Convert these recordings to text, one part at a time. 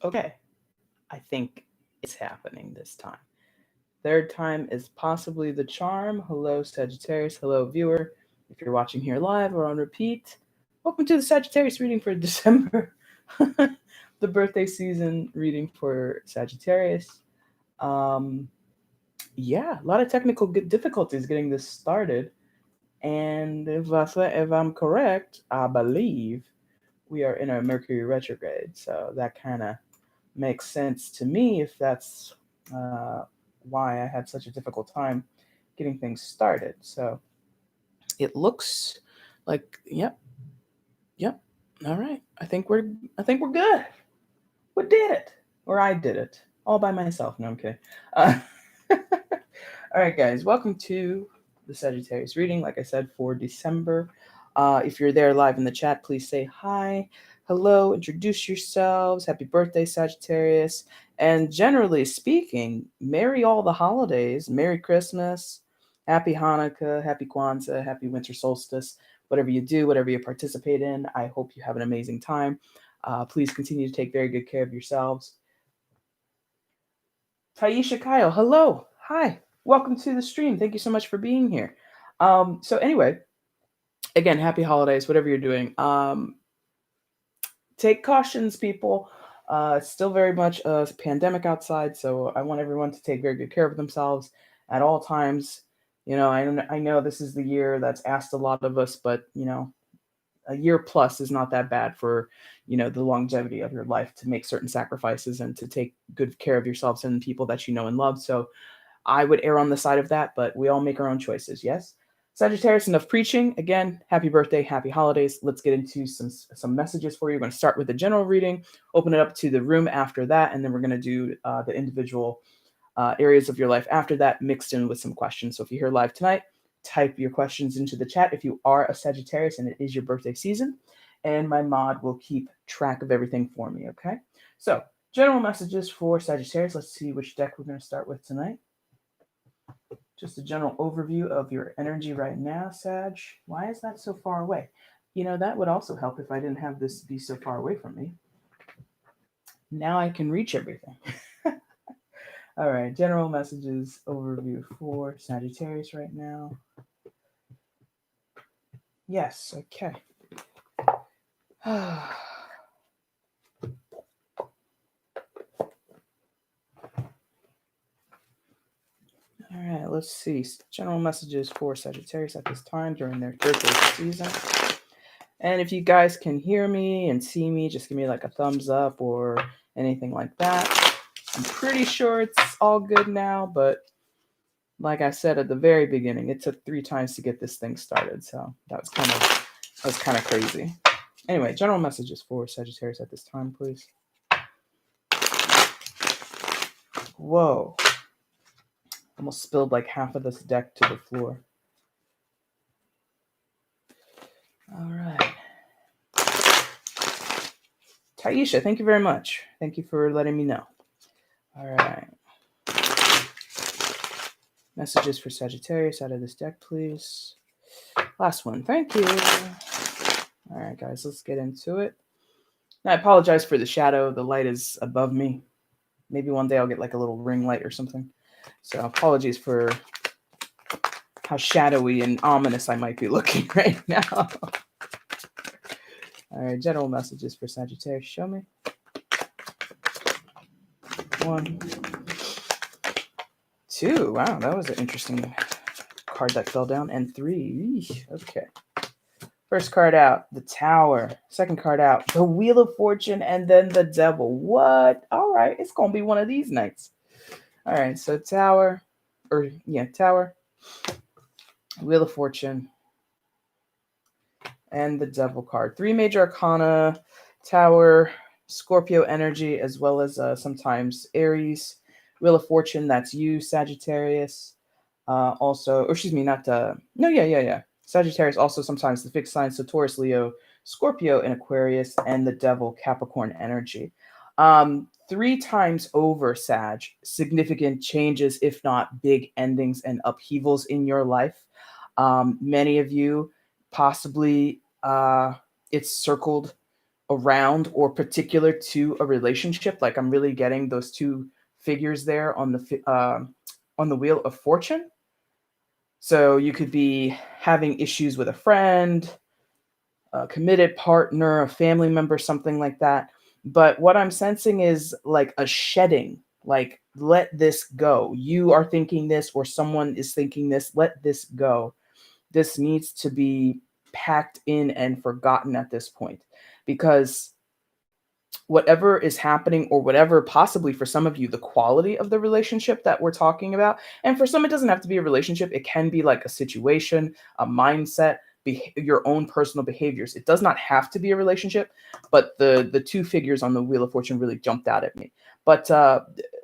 Okay, I think it's happening this time. Third time is possibly the charm. Hello, Sagittarius. Hello, viewer. If you're watching here live or on repeat, welcome to the Sagittarius reading for December, the birthday season reading for Sagittarius. Um, yeah, a lot of technical difficulties getting this started. And if I'm correct, I believe we are in a Mercury retrograde. So that kind of makes sense to me if that's uh, why I had such a difficult time getting things started. So it looks like, yep, yep. All right. I think we're good. We did it, or I did it all by myself. No, I'm kidding. Uh, all right, guys. Welcome to the Sagittarius reading. Like I said, for December. If you're there live in the chat, please say hi, hello, introduce yourselves. Happy birthday, Sagittarius. And generally speaking, merry all the holidays. Merry Christmas, happy Hanukkah, happy Kwanzaa, happy winter solstice. Whatever you do, whatever you participate in, I hope you have an amazing time. Please continue to take very good care of yourselves. Taisha Kyle, hello. Hi. Welcome to the stream. Thank you so much for being here. So anyway, again, happy holidays, whatever you're doing. Take cautions, people. It's still very much a pandemic outside, so I want everyone to take very good care of themselves at all times. I know this is the year that's asked a lot of us, but a year plus is not that bad for the longevity of your life to make certain sacrifices and to take good care of yourselves and people that you know and love. So I would err on the side of that, but we all make our own choices. Yes. Sagittarius, enough preaching. Again, happy birthday, happy holidays. Let's get into some messages for you. We're going to start with the general reading, open it up to the room after that, and then we're going to do the individual areas of your life after that, mixed in with some questions. So if you're here live tonight, type your questions into the chat if you are a Sagittarius and it is your birthday season, and my mod will keep track of everything for me. Okay. So general messages for Sagittarius. Let's see which deck we're going to start with tonight. Just a general overview of your energy right now, Sag. Why is that so far away? That would also help if I didn't have this be so far away from me. Now I can reach everything. All right, general messages overview for Sagittarius right now. Yes, okay. All right, let's see. General messages for Sagittarius at this time during their birthday season. And if you guys can hear me and see me, just give me like a thumbs up or anything like that. I'm pretty sure it's all good now, but like I said at the very beginning, it took 3 times to get this thing started, so that was kind of crazy. Anyway, general messages for Sagittarius at this time, please. Whoa. Almost spilled like half of this deck to the floor. All right. Taisha, thank you very much. Thank you for letting me know. All right. Messages for Sagittarius out of this deck, please. Last one. Thank you. All right, guys, let's get into it. Now, I apologize for the shadow. The light is above me. Maybe one day I'll get like a little ring light or something. So apologies for how shadowy and ominous I might be looking right now. All right, general messages for Sagittarius. Show me. 1, 2. Wow, that was an interesting card that fell down. And 3. Okay. First card out, the Tower. Second card out, the Wheel of Fortune, and then the Devil. What? All right, it's gonna be one of these nights. All right, so Tower, Tower, Wheel of Fortune, and the Devil card. 3 major arcana, Tower, Scorpio energy, as well as sometimes Aries. Wheel of Fortune, that's you, Sagittarius. Also, or excuse me, not no, yeah. Sagittarius also sometimes the fixed signs, so Taurus, Leo, Scorpio, and Aquarius, and the Devil, Capricorn energy. 3 times over, Sag, significant changes, if not big endings and upheavals in your life. Many of you possibly it's circled around or particular to a relationship. Like I'm really getting those two figures there on the wheel of fortune. So you could be having issues with a friend, a committed partner, a family member, something like that. But what I'm sensing is like a shedding, like let this go. You are thinking this, or someone is thinking this, let this go. This needs to be packed in and forgotten at this point, because whatever is happening, or whatever, possibly for some of you, the quality of the relationship that we're talking about, and for some it doesn't have to be a relationship, it can be like a situation, a mindset, your own personal behaviors. It does not have to be a relationship, but the two figures on the wheel of fortune really jumped out at me. But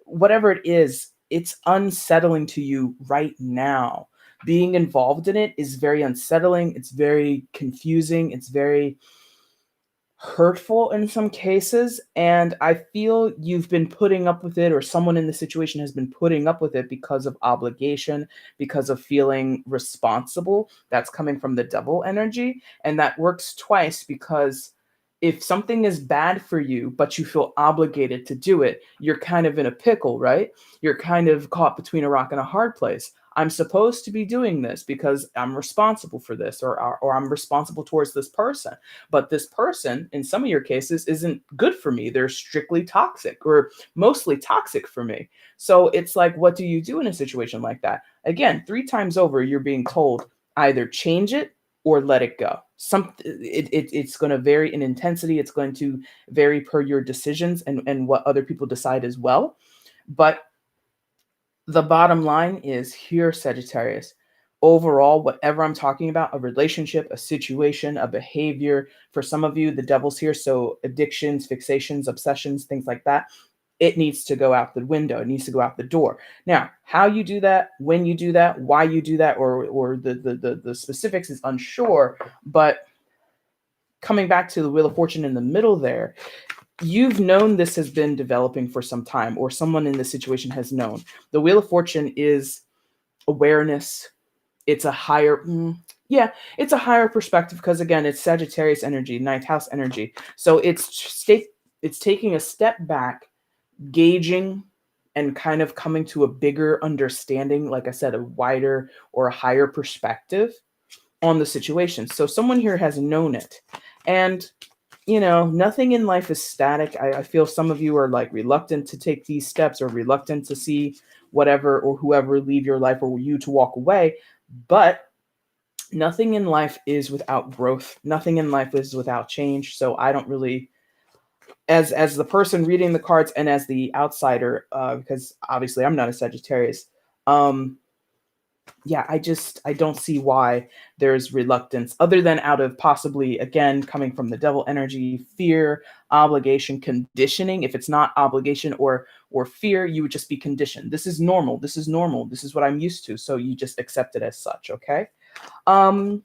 whatever it is, it's unsettling to you right now. Being involved in it is very unsettling, it's very confusing, it's very hurtful in some cases, and I feel you've been putting up with it, or someone in the situation has been putting up with it because of obligation, because of feeling responsible. That's coming from the devil energy, and that works twice, because if something is bad for you but you feel obligated to do it, you're kind of in a pickle, right? You're kind of caught between a rock and a hard place. I'm supposed to be doing this because I'm responsible for this, or I'm responsible towards this person. But this person, in some of your cases, isn't good for me. They're strictly toxic, or mostly toxic for me. So it's like, what do you do in a situation like that? Again, 3 times over, you're being told either change it or let it go. It's going to vary in intensity. It's going to vary per your decisions and what other people decide as well. But the bottom line is here, Sagittarius. Overall, whatever I'm talking about, a relationship, a situation, a behavior, for some of you, the devil's here. So addictions, fixations, obsessions, things like that, it needs to go out the window. It needs to go out the door. Now, how you do that, when you do that, why you do that, or the specifics is unsure. But coming back to the Wheel of Fortune in the middle there, you've known this has been developing for some time, or someone in this situation has known. The Wheel of Fortune is awareness. It's a higher, yeah, it's a higher perspective, because again, it's Sagittarius energy, ninth house energy. So it's taking a step back, gauging, and kind of coming to a bigger understanding, like I said, a wider or a higher perspective on the situation. So someone here has known it. And nothing in life is static. I feel some of you are like reluctant to take these steps, or reluctant to see whatever or whoever leave your life, or you to walk away. But nothing in life is without growth. Nothing in life is without change. So I don't really, as the person reading the cards and as the outsider, because obviously I'm not a Sagittarius, yeah, I don't see why there's reluctance, other than out of possibly, again, coming from the devil energy, fear, obligation, conditioning. If it's not obligation or fear, you would just be conditioned. This is normal. This is normal. This is what I'm used to. So you just accept it as such. Okay. I'm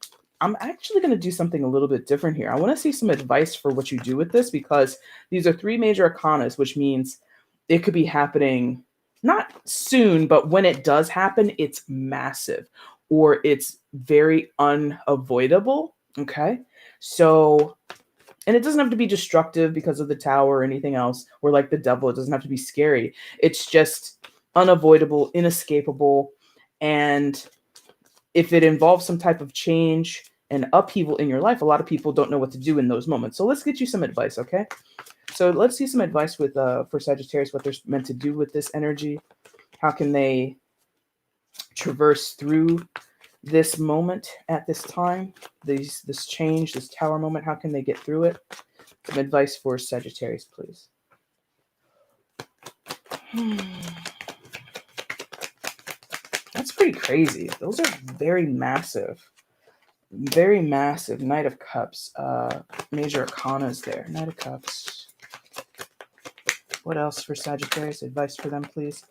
actually going to do something a little bit different here. I want to see some advice for what you do with this, because these are 3 major arcanas, which means it could be happening not soon, but when it does happen, it's massive, or it's very unavoidable. Okay. So, and it doesn't have to be destructive because of the tower or anything else, or like the devil. It doesn't have to be scary. It's just unavoidable, inescapable. And if it involves some type of change and upheaval in your life, a lot of people don't know what to do in those moments. So let's get you some advice, okay? So let's see some advice with for Sagittarius, what they're meant to do with this energy. How can they traverse through this moment at this time, this change, this tower moment? How can they get through it? Some advice for Sagittarius, please. That's pretty crazy. Those are very massive. Very massive. Knight of Cups. Major arcanas there. Knight of Cups. What else for Sagittarius? Advice for them, please.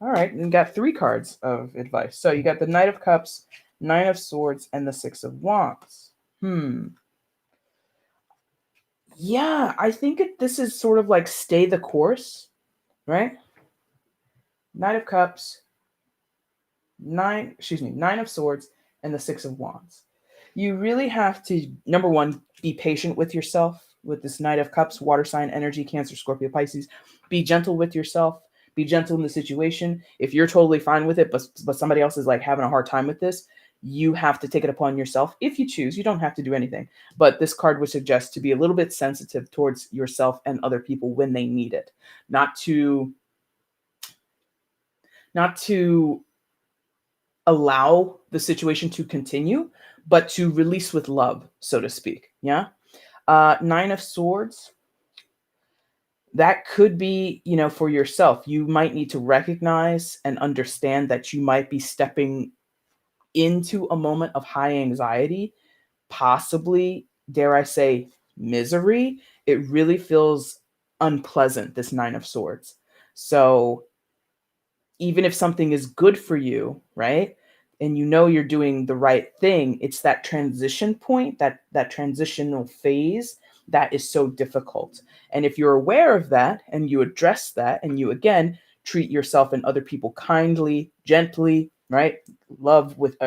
All right. And got 3 cards of advice. So you got the Knight of Cups, 9 of Swords, and the 6 of Wands. Yeah, I think this is sort of like stay the course, right? Knight of Cups, 9 of Swords, and the 6 of Wands. You really have to, number one, be patient with yourself. with this Knight of Cups, water sign energy, Cancer, Scorpio, Pisces. Be gentle with yourself. Be gentle in the situation. If you're totally fine with it, but somebody else is like having a hard time with this, you have to take it upon yourself. If you choose, you don't have to do anything. But this card would suggest to be a little bit sensitive towards yourself and other people when they need it. Not to allow the situation to continue, but to release with love, so to speak. Yeah. Nine of Swords. That could be, for yourself. You might need to recognize and understand that you might be stepping into a moment of high anxiety, possibly, dare I say, misery. It really feels unpleasant, this Nine of Swords. So even if something is good for you, right? And you're doing the right thing, it's that transition point, that transitional phase that is so difficult. And if you're aware of that and you address that and you again treat yourself and other people kindly, gently, right? Love with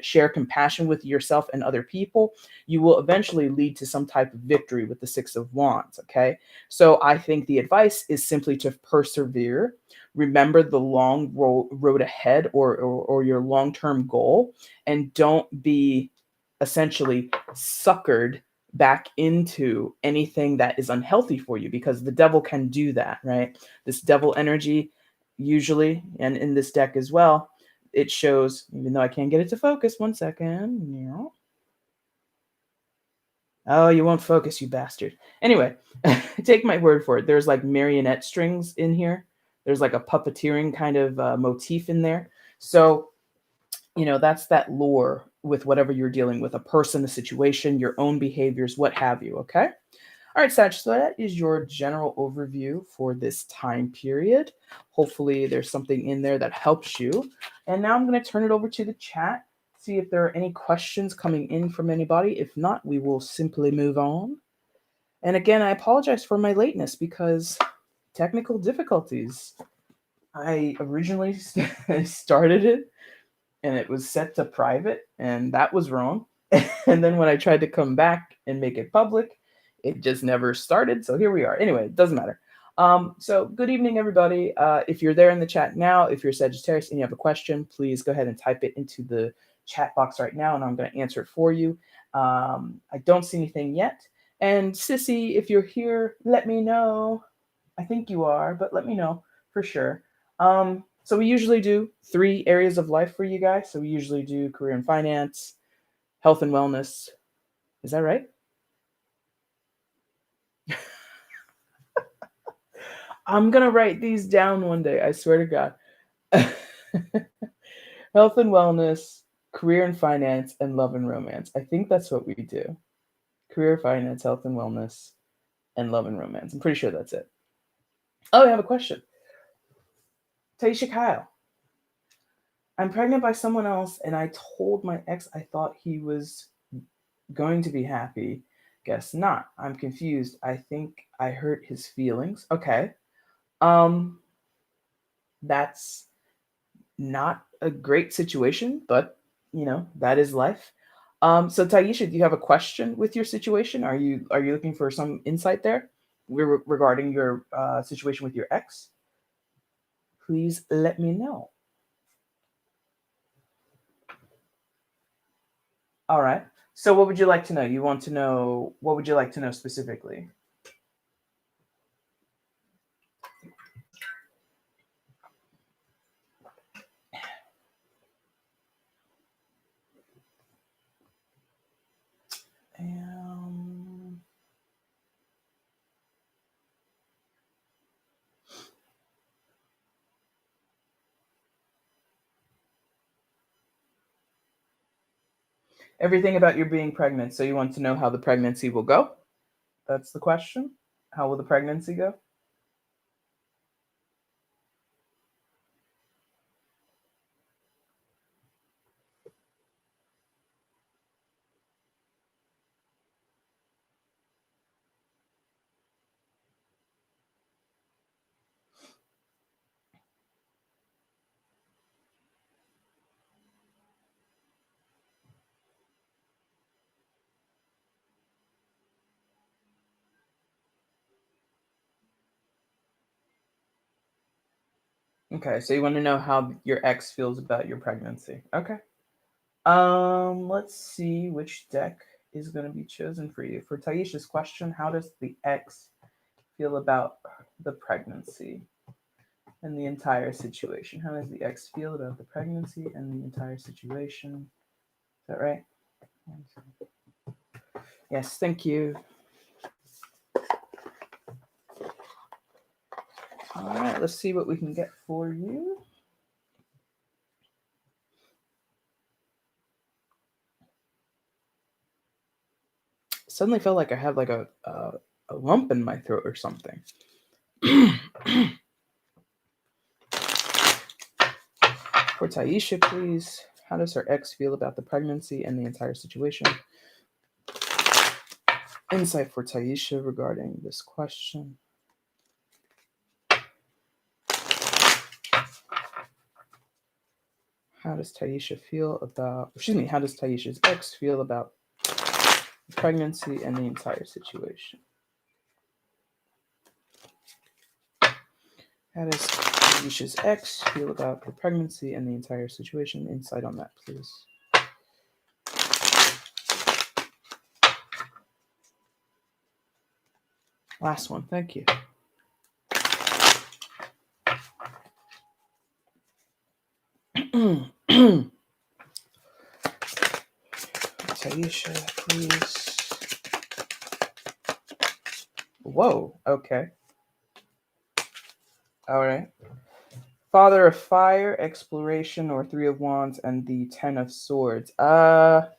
share compassion with yourself and other people, you will eventually lead to some type of victory with the Six of Wands. Okay. So I think the advice is simply to persevere. Remember the long road ahead, or your long-term goal, and don't be essentially suckered back into anything that is unhealthy for you, because the devil can do that, right? This devil energy usually, and in this deck as well, it shows, even though I can't get it to focus, one second. Oh, you won't focus, you bastard. Anyway, take my word for it. There's like marionette strings in here. There's like a puppeteering kind of motif in there. So, that's that lore with whatever you're dealing with, a person, a situation, your own behaviors, what have you. Okay. All right, Sag, so that is your general overview for this time period. Hopefully there's something in there that helps you. And now I'm going to turn it over to the chat, see if there are any questions coming in from anybody. If not, we will simply move on. And again, I apologize for my lateness because technical difficulties. I originally started it and it was set to private, and that was wrong. And then when I tried to come back and make it public, it just never started. So here we are. Anyway, it doesn't matter. So good evening, everybody. If you're there in the chat now, if you're Sagittarius and you have a question, please go ahead and type it into the chat box right now, and I'm going to answer it for you. I don't see anything yet. And Sissy, if you're here, let me know. I think you are, but let me know for sure. So we usually do 3 areas of life for you guys. So we usually do career and finance, health and wellness. Is that right? I'm going to write these down one day. I swear to God. Health and wellness, career and finance, and love and romance. I think that's what we do. Career, finance, health and wellness, and love and romance. I'm pretty sure that's it. Oh, I have a question. Taisha Kyle. I'm pregnant by someone else, and I told my ex I thought he was going to be happy. Guess not. I'm confused. I think I hurt his feelings. Okay. That's not a great situation, but that is life. So Taisha, do you have a question with your situation? Are you looking for some insight there regarding your situation with your ex? Please let me know. All right. So what would you like to know? What would you like to know specifically? Everything about your being pregnant. So you want to know how the pregnancy will go? That's the question. How will the pregnancy go? Okay, so you want to know how your ex feels about your pregnancy. Okay. Let's see which deck is going to be chosen for you. For Taisha's question, how does the ex feel about the pregnancy and the entire situation? How does the ex feel about the pregnancy and the entire situation? Is that right? Yes, thank you. All right, let's see what we can get for you. Suddenly felt like I had like a lump in my throat or something. For Taisha, please. How does her ex feel about the pregnancy and the entire situation? Insight for Taisha regarding this question. How does Taisha feel about, how does Taisha's ex feel about pregnancy and the entire situation? How does Taisha's ex feel about the pregnancy and the entire situation? Insight on that, please. Last one, thank you. Taisha, please. Whoa, okay. All right. Father of Fire, Exploration, or Three of Wands, and the Ten of Swords. Not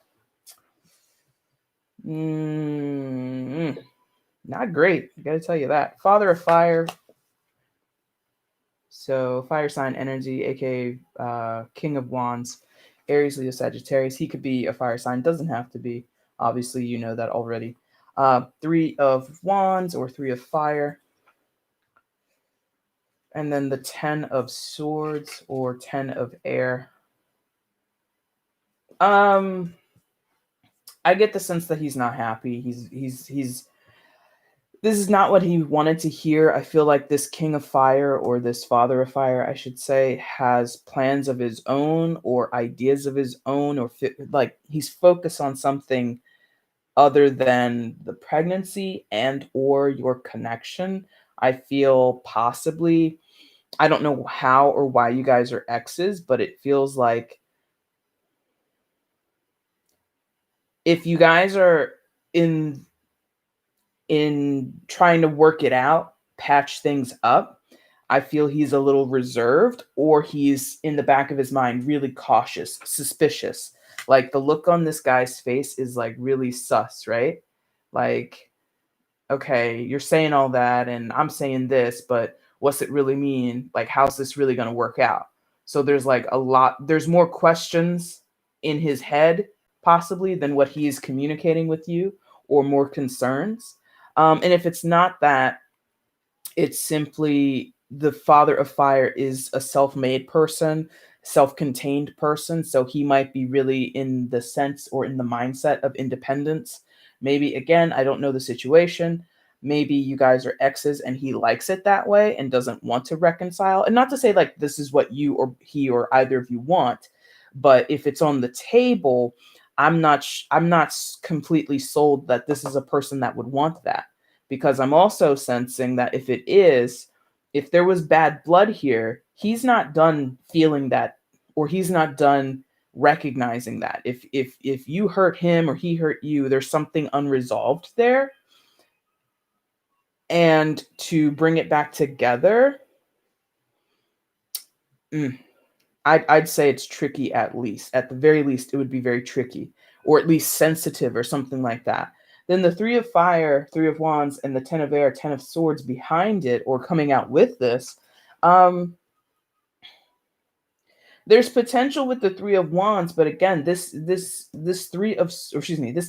great. I gotta tell you that. Father of Fire. So fire sign energy, aka King of Wands, Aries, Leo, Sagittarius. He could be a fire sign. Doesn't have to be. Obviously, you know that already. Three of Wands or Three of Fire. And then the 10 of Swords or 10 of Air. I get the sense that he's not happy. He's this is not what he wanted to hear. I feel like this King of Fire, or this Father of Fire, I should say, has plans of his own or ideas of his own, or like he's focused on something other than the pregnancy and or your connection. I feel possibly, I don't know how or why you guys are exes, but it feels like if you guys are in trying to work it out, patch things up, I feel he's a little reserved, or he's in the back of his mind really cautious, suspicious. Like the look on this guy's face is like really sus, right? Like, okay, you're saying all that and I'm saying this, but what's it really mean? Like, how's this really going to work out? So there's like there's more questions in his head possibly than what he is communicating with you, or more concerns. And if it's not that, it's simply the Father of Fire is a self-made person, self-contained person. So he might be really in the sense or in the mindset of independence. Maybe, again, I don't know the situation. Maybe you guys are exes and he likes it that way and doesn't want to reconcile. And not to say like this is what you or he or either of you want, but if it's on the table, I'm not completely sold that this is a person that would want that, because I'm also sensing that if there was bad blood here, he's not done feeling that, or he's not done recognizing that. If you hurt him or he hurt you, there's something unresolved there. And to bring it back together, I'd say it's tricky. At the very least, it would be very tricky, or at least sensitive, or something like that. Then the Three of Fire, Three of Wands, and the Ten of Air, Ten of Swords behind it, or coming out with this. There's potential with the Three of Wands, but again, this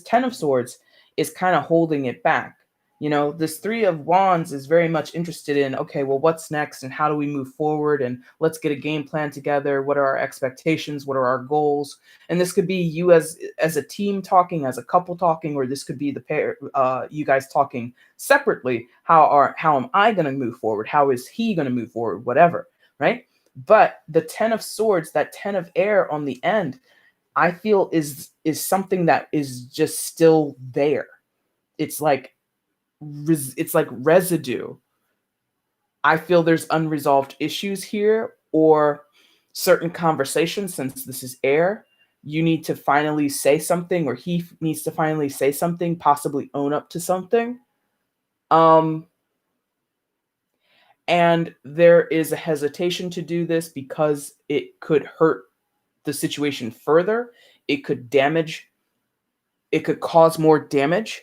Ten of Swords is kind of holding it back. You know, this Three of Wands is very much interested in, okay, well, what's next and how do we move forward, and let's get a game plan together. What are our expectations? What are our goals? And this could be you as a team talking, as a couple talking, or this could be the pair, you guys talking separately. How am I going to move forward? How is he going to move forward? Whatever, right? But the 10 of swords, that 10 of air on the end, I feel is something that is just still there. It's like it's like residue. I feel there's unresolved issues here, or certain conversations, since this is air. You need to finally say something, or he needs to finally say something, possibly own up to something. Um, and there is a hesitation to do this because it could hurt the situation further. It could damage, it could cause more damage.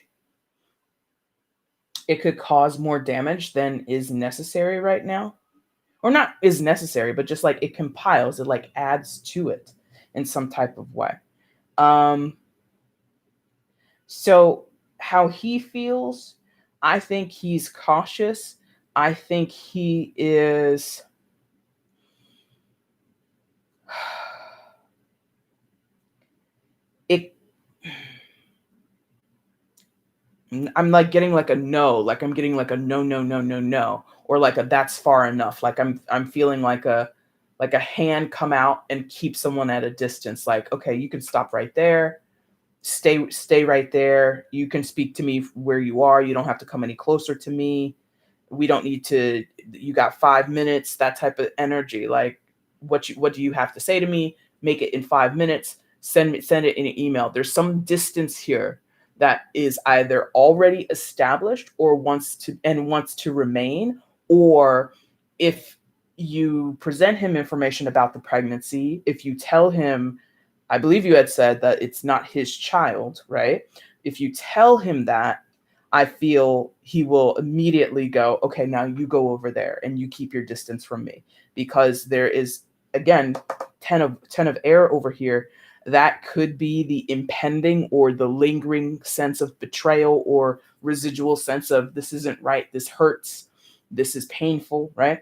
It could cause more damage than is necessary right now. Or not is necessary, but just like it compiles, it like adds to it in some type of way. Um, so how he feels, I think he's cautious. I think he is it I'm like getting like a no, like I'm getting like a no, no, no, no, no, or like a that's far enough. Like I'm feeling like a hand come out and keep someone at a distance. Like, okay, you can stop right there. Stay right there. You can speak to me where you are. You don't have to come any closer to me. We don't need to, you got 5 minutes, that type of energy. Like, what do you have to say to me? Make it in 5 minutes. Send it in an email. There's some distance here that is either already established or wants to remain. Or if you present him information about the pregnancy, if you tell him, I believe you had said that it's not his child, right? If you tell him that, I feel he will immediately go, okay, now you go over there and you keep your distance from me, because there is, again, 10 of air over here. That could be the impending or the lingering sense of betrayal, or residual sense of this isn't right, this hurts, this is painful, right?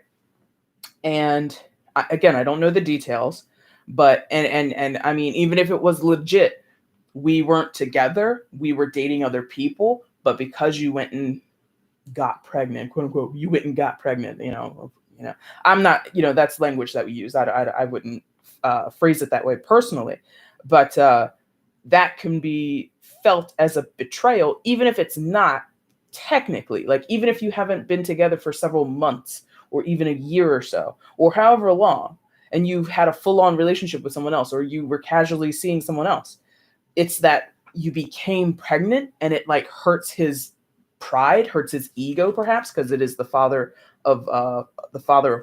And again, I don't know the details, but and I mean, even if it was legit, we weren't together, we were dating other people, but because you went and got pregnant, quote unquote, you went and got pregnant, I'm not, that's language that we use. I wouldn't phrase it that way personally, but that can be felt as a betrayal, even if it's not technically. Like, even if you haven't been together for several months, or even a year or so, or however long, and you've had a full-on relationship with someone else, or you were casually seeing someone else, it's that you became pregnant, and it like hurts his pride, hurts his ego, perhaps, because it is the father of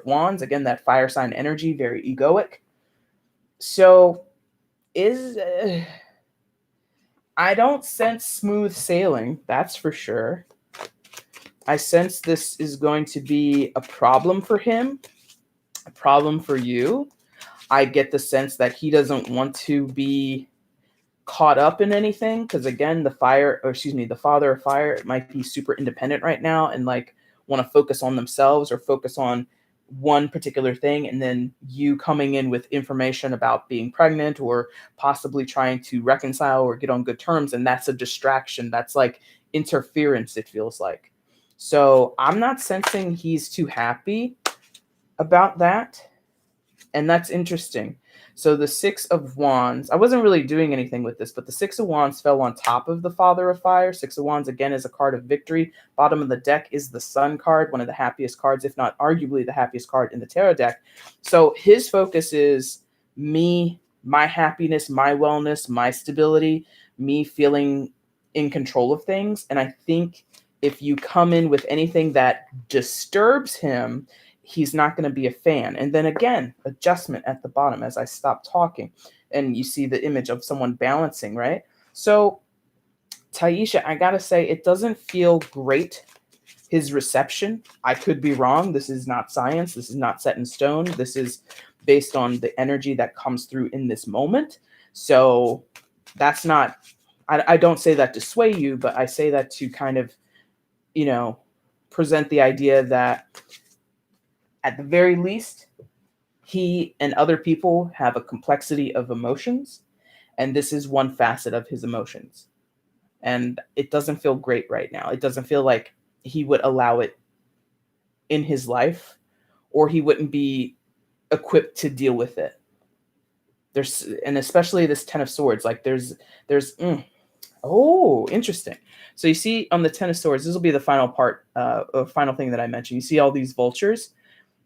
wands, again, that fire sign energy, very egoic. So is I don't sense smooth sailing, that's for sure. I sense this is going to be a problem for him, a problem for you. I get the sense that he doesn't want to be caught up in anything, because again, the father of fire might be super independent right now and like want to focus on themselves, or focus on one particular thing, and then you coming in with information about being pregnant, or possibly trying to reconcile or get on good terms, and that's a distraction, that's like interference, it feels like. So I'm not sensing he's too happy about that, and that's interesting. So the Six of Wands, I wasn't really doing anything with this, but the Six of Wands fell on top of the Father of Fire. Six of Wands, again, is a card of victory. Bottom of the deck is the Sun card, one of the happiest cards, if not arguably the happiest card in the tarot deck. So his focus is me, my happiness, my wellness, my stability, me feeling in control of things. And I think if you come in with anything that disturbs him, he's not going to be a fan. And then again, adjustment at the bottom as I stop talking. And you see the image of someone balancing, right? So, Taisha, I got to say, it doesn't feel great, his reception. I could be wrong. This is not science. This is not set in stone. This is based on the energy that comes through in this moment. So, that's not, I don't say that to sway you, but I say that to kind of, present the idea that at the very least, he and other people have a complexity of emotions, and this is one facet of his emotions. And it doesn't feel great right now. It doesn't feel like he would allow it in his life, or he wouldn't be equipped to deal with it. And especially this Ten of Swords, like oh, interesting. So you see on the Ten of Swords, this will be the final part, final thing that I mentioned. You see all these vultures,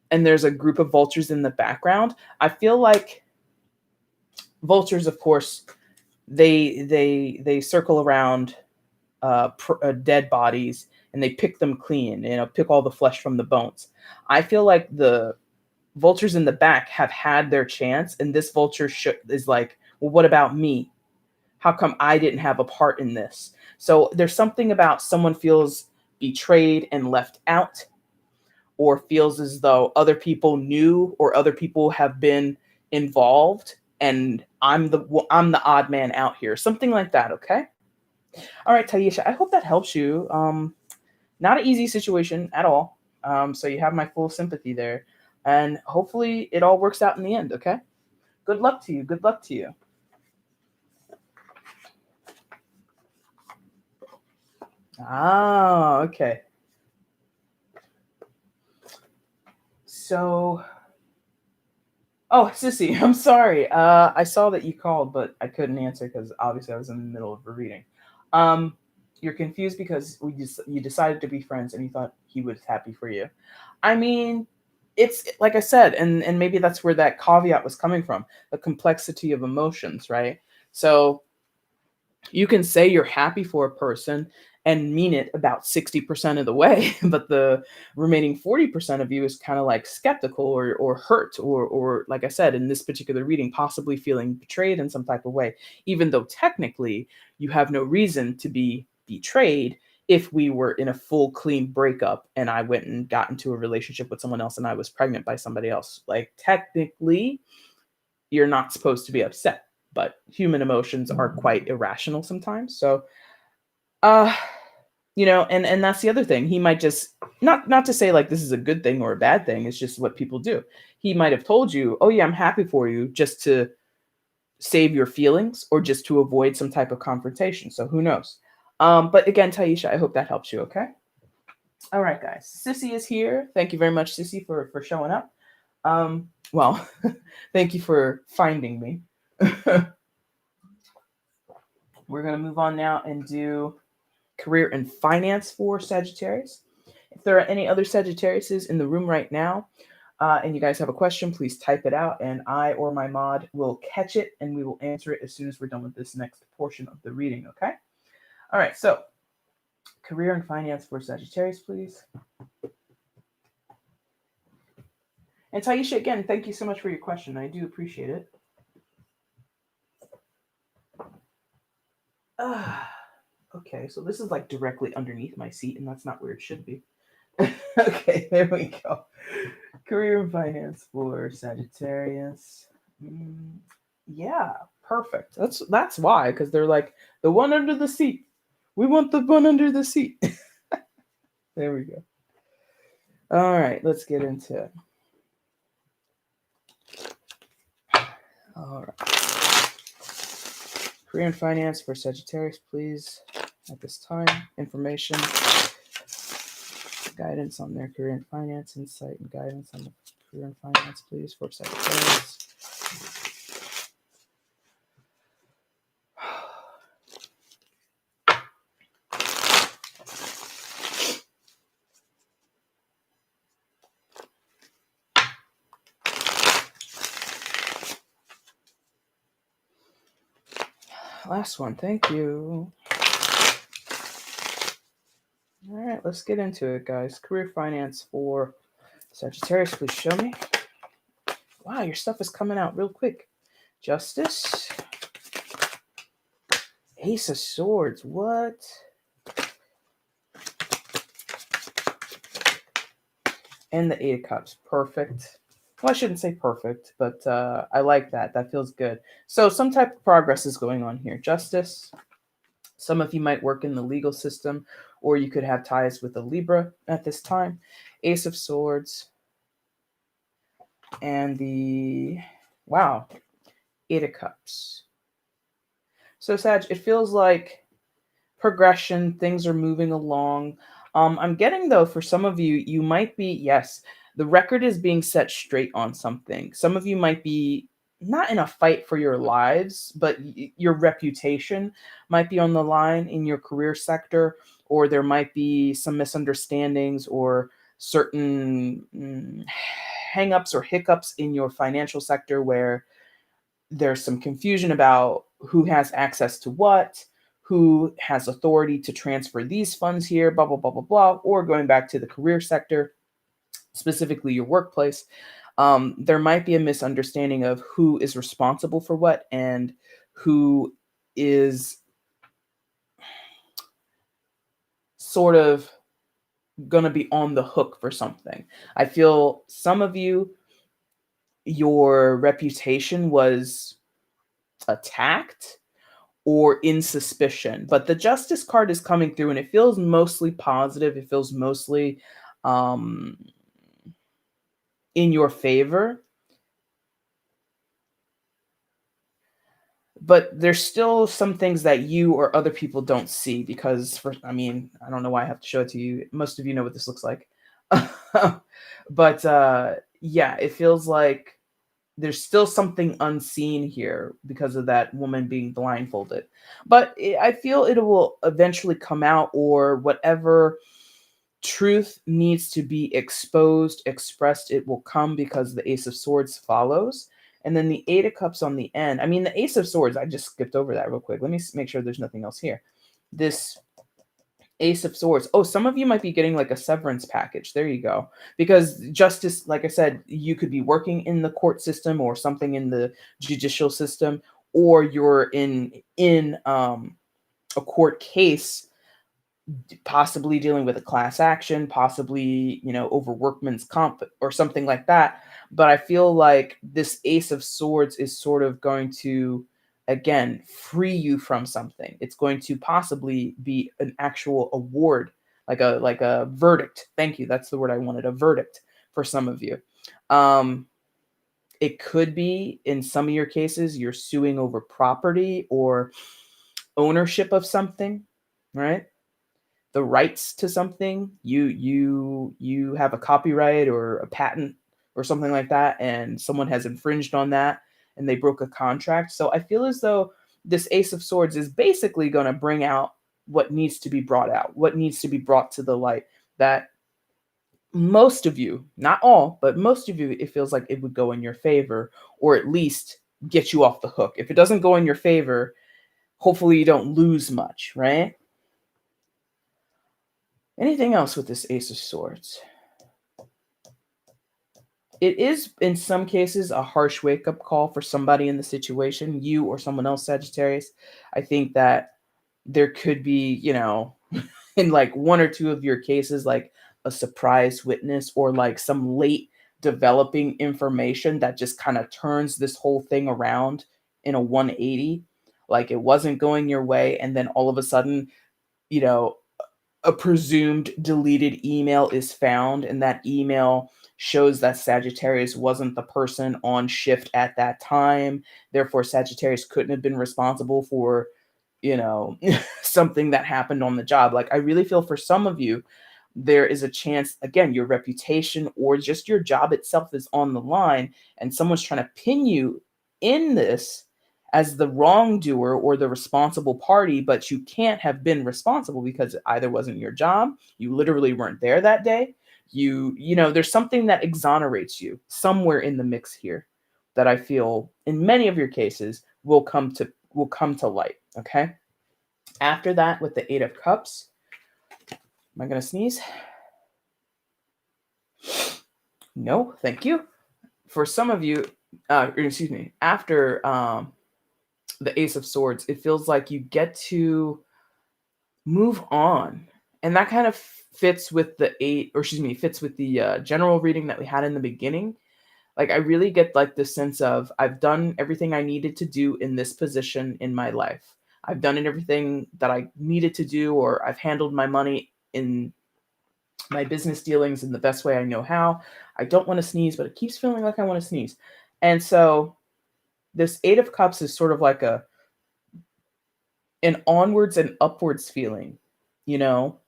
and there's a group of vultures in the background. I feel like vultures, of course, they circle around dead bodies, and they pick them clean, pick all the flesh from the bones. I feel like the vultures in the back have had their chance, and this vulture is like, well, what about me? How come I didn't have a part in this? So there's something about someone feels betrayed and left out, or feels as though other people knew or other people have been involved, and I'm the odd man out here. Something like that, okay? All right, Taisha, I hope that helps you. Not an easy situation at all. So you have my full sympathy there. And hopefully it all works out in the end, okay? Good luck to you. Good luck to you. Ah, okay. So, oh, Sissy, I'm sorry. I saw that you called, but I couldn't answer because obviously I was in the middle of a reading. You're confused because you decided to be friends and you thought he was happy for you. I mean, it's like I said, and maybe that's where that caveat was coming from, the complexity of emotions, right? So you can say you're happy for a person and mean it about 60% of the way, but the remaining 40% of you is kind of like skeptical or hurt, or like I said, in this particular reading, possibly feeling betrayed in some type of way, even though technically you have no reason to be betrayed if we were in a full clean breakup and I went and got into a relationship with someone else and I was pregnant by somebody else. Like technically, you're not supposed to be upset, but human emotions are quite irrational sometimes. So, uh, and that's the other thing. He might just not to say like this is a good thing or a bad thing. It's just what people do. He might have told you, "Oh yeah, I'm happy for you," just to save your feelings or just to avoid some type of confrontation. So who knows? But again, Taisha, I hope that helps you. Okay. All right, guys. Sissy is here. Thank you very much, Sissy, for showing up. Well, thank you for finding me. We're going to move on now and do career and finance for Sagittarius. If there are any other Sagittariuses in the room right now, and you guys have a question, please type it out, and I or my mod will catch it, and we will answer it as soon as we're done with this next portion of the reading, okay? All right, so career and finance for Sagittarius, please. And Taisha, again, thank you so much for your question. I do appreciate it. Okay, so this is like directly underneath my seat, and that's not where it should be. Okay, there we go. Career and finance for Sagittarius. Yeah, perfect. That's why, because they're like the one under the seat. We want the one under the seat. There we go. All right, let's get into it. All right. Career and finance for Sagittarius, please. At this time, information, guidance on their career and finance, insight and guidance on the career and finance, please, for Sagittarius. Last one, thank you. All right, let's get into it, guys. Career finance for Sagittarius, please show me. Wow, your stuff is coming out real quick. Justice. Ace of Swords, what? And the Eight of Cups, perfect. Well, I shouldn't say perfect, but I like that. That feels good. So some type of progress is going on here. Justice. Some of you might work in the legal system, or you could have ties with a Libra at this time. Ace of Swords. And the, wow, Eight of Cups. So, Sag, it feels like progression. Things are moving along. I'm getting, though, for some of you, you might be, yes, The record is being set straight on something. Some of you might be not in a fight for your lives, but your reputation might be on the line in your career sector, or there might be some misunderstandings or certain hangups or hiccups in your financial sector where there's some confusion about who has access to what, who has authority to transfer these funds here, blah, blah, blah, blah, blah, or going back to the career sector, specifically your workplace. There might be a misunderstanding of who is responsible for what and who is sort of going to be on the hook for something. I feel some of you, your reputation was attacked or in suspicion, but the justice card is coming through and it feels mostly positive. It feels mostly um, in your favor. But there's still some things that you or other people don't see because I don't know why I have to show it to you. Most of you know what this looks like. But yeah, it feels like there's still something unseen here because of that woman being blindfolded. But I feel it will eventually come out, or whatever truth needs to be exposed, expressed, it will come because the Ace of Swords follows. And then the Eight of Cups on the end. I mean, the Ace of Swords, I just skipped over that real quick. Let me make sure there's nothing else here. This Ace of Swords. Oh, some of you might be getting like a severance package. There you go. Because justice, like I said, you could be working in the court system or something in the judicial system, or you're in a court case, possibly dealing with a class action, possibly, over workman's comp or something like that. But I feel like this Ace of Swords is sort of going to, again, free you from something. It's going to possibly be an actual award, like a verdict. Thank you. That's the word I wanted, a verdict for some of you. It could be, in some of your cases, you're suing over property or ownership of something, right? The rights to something. You have a copyright or a patent or something like that, and someone has infringed on that and they broke a contract. So I feel as though this Ace of Swords is basically going to bring out what needs to be brought out, what needs to be brought to the light, that most of you, not all, but most of you, it feels like it would go in your favor, or at least get you off the hook. If it doesn't go in your favor, hopefully you don't lose much, right? Anything else with this Ace of Swords? It is, in some cases, a harsh wake-up call for somebody in the situation, you or someone else, Sagittarius. I think that there could be, in like one or two of your cases, like a surprise witness or like some late developing information that just kind of turns this whole thing around in a 180. Like it wasn't going your way, and then all of a sudden, you know, a presumed deleted email is found, and that email shows that Sagittarius wasn't the person on shift at that time. Therefore, Sagittarius couldn't have been responsible for, something that happened on the job. Like, I really feel for some of you, there is a chance, again, your reputation or just your job itself is on the line, and someone's trying to pin you in this as the wrongdoer or the responsible party, but you can't have been responsible because it either wasn't your job, you literally weren't there that day. There's something that exonerates you somewhere in the mix here that I feel in many of your cases will come to light. Okay. After that, with the Eight of Cups, am I gonna sneeze? No, thank you. For some of you, excuse me, after the Ace of Swords, it feels like you get to move on. And that kind of fits with the general reading that we had in the beginning. Like, I really get like the sense of, I've done everything I needed to do in this position in my life. I've done everything that I needed to do, or I've handled my money in my business dealings in the best way I know how. I don't want to sneeze, but it keeps feeling like I want to sneeze. And so this Eight of Cups is sort of like an onwards and upwards feeling, you know?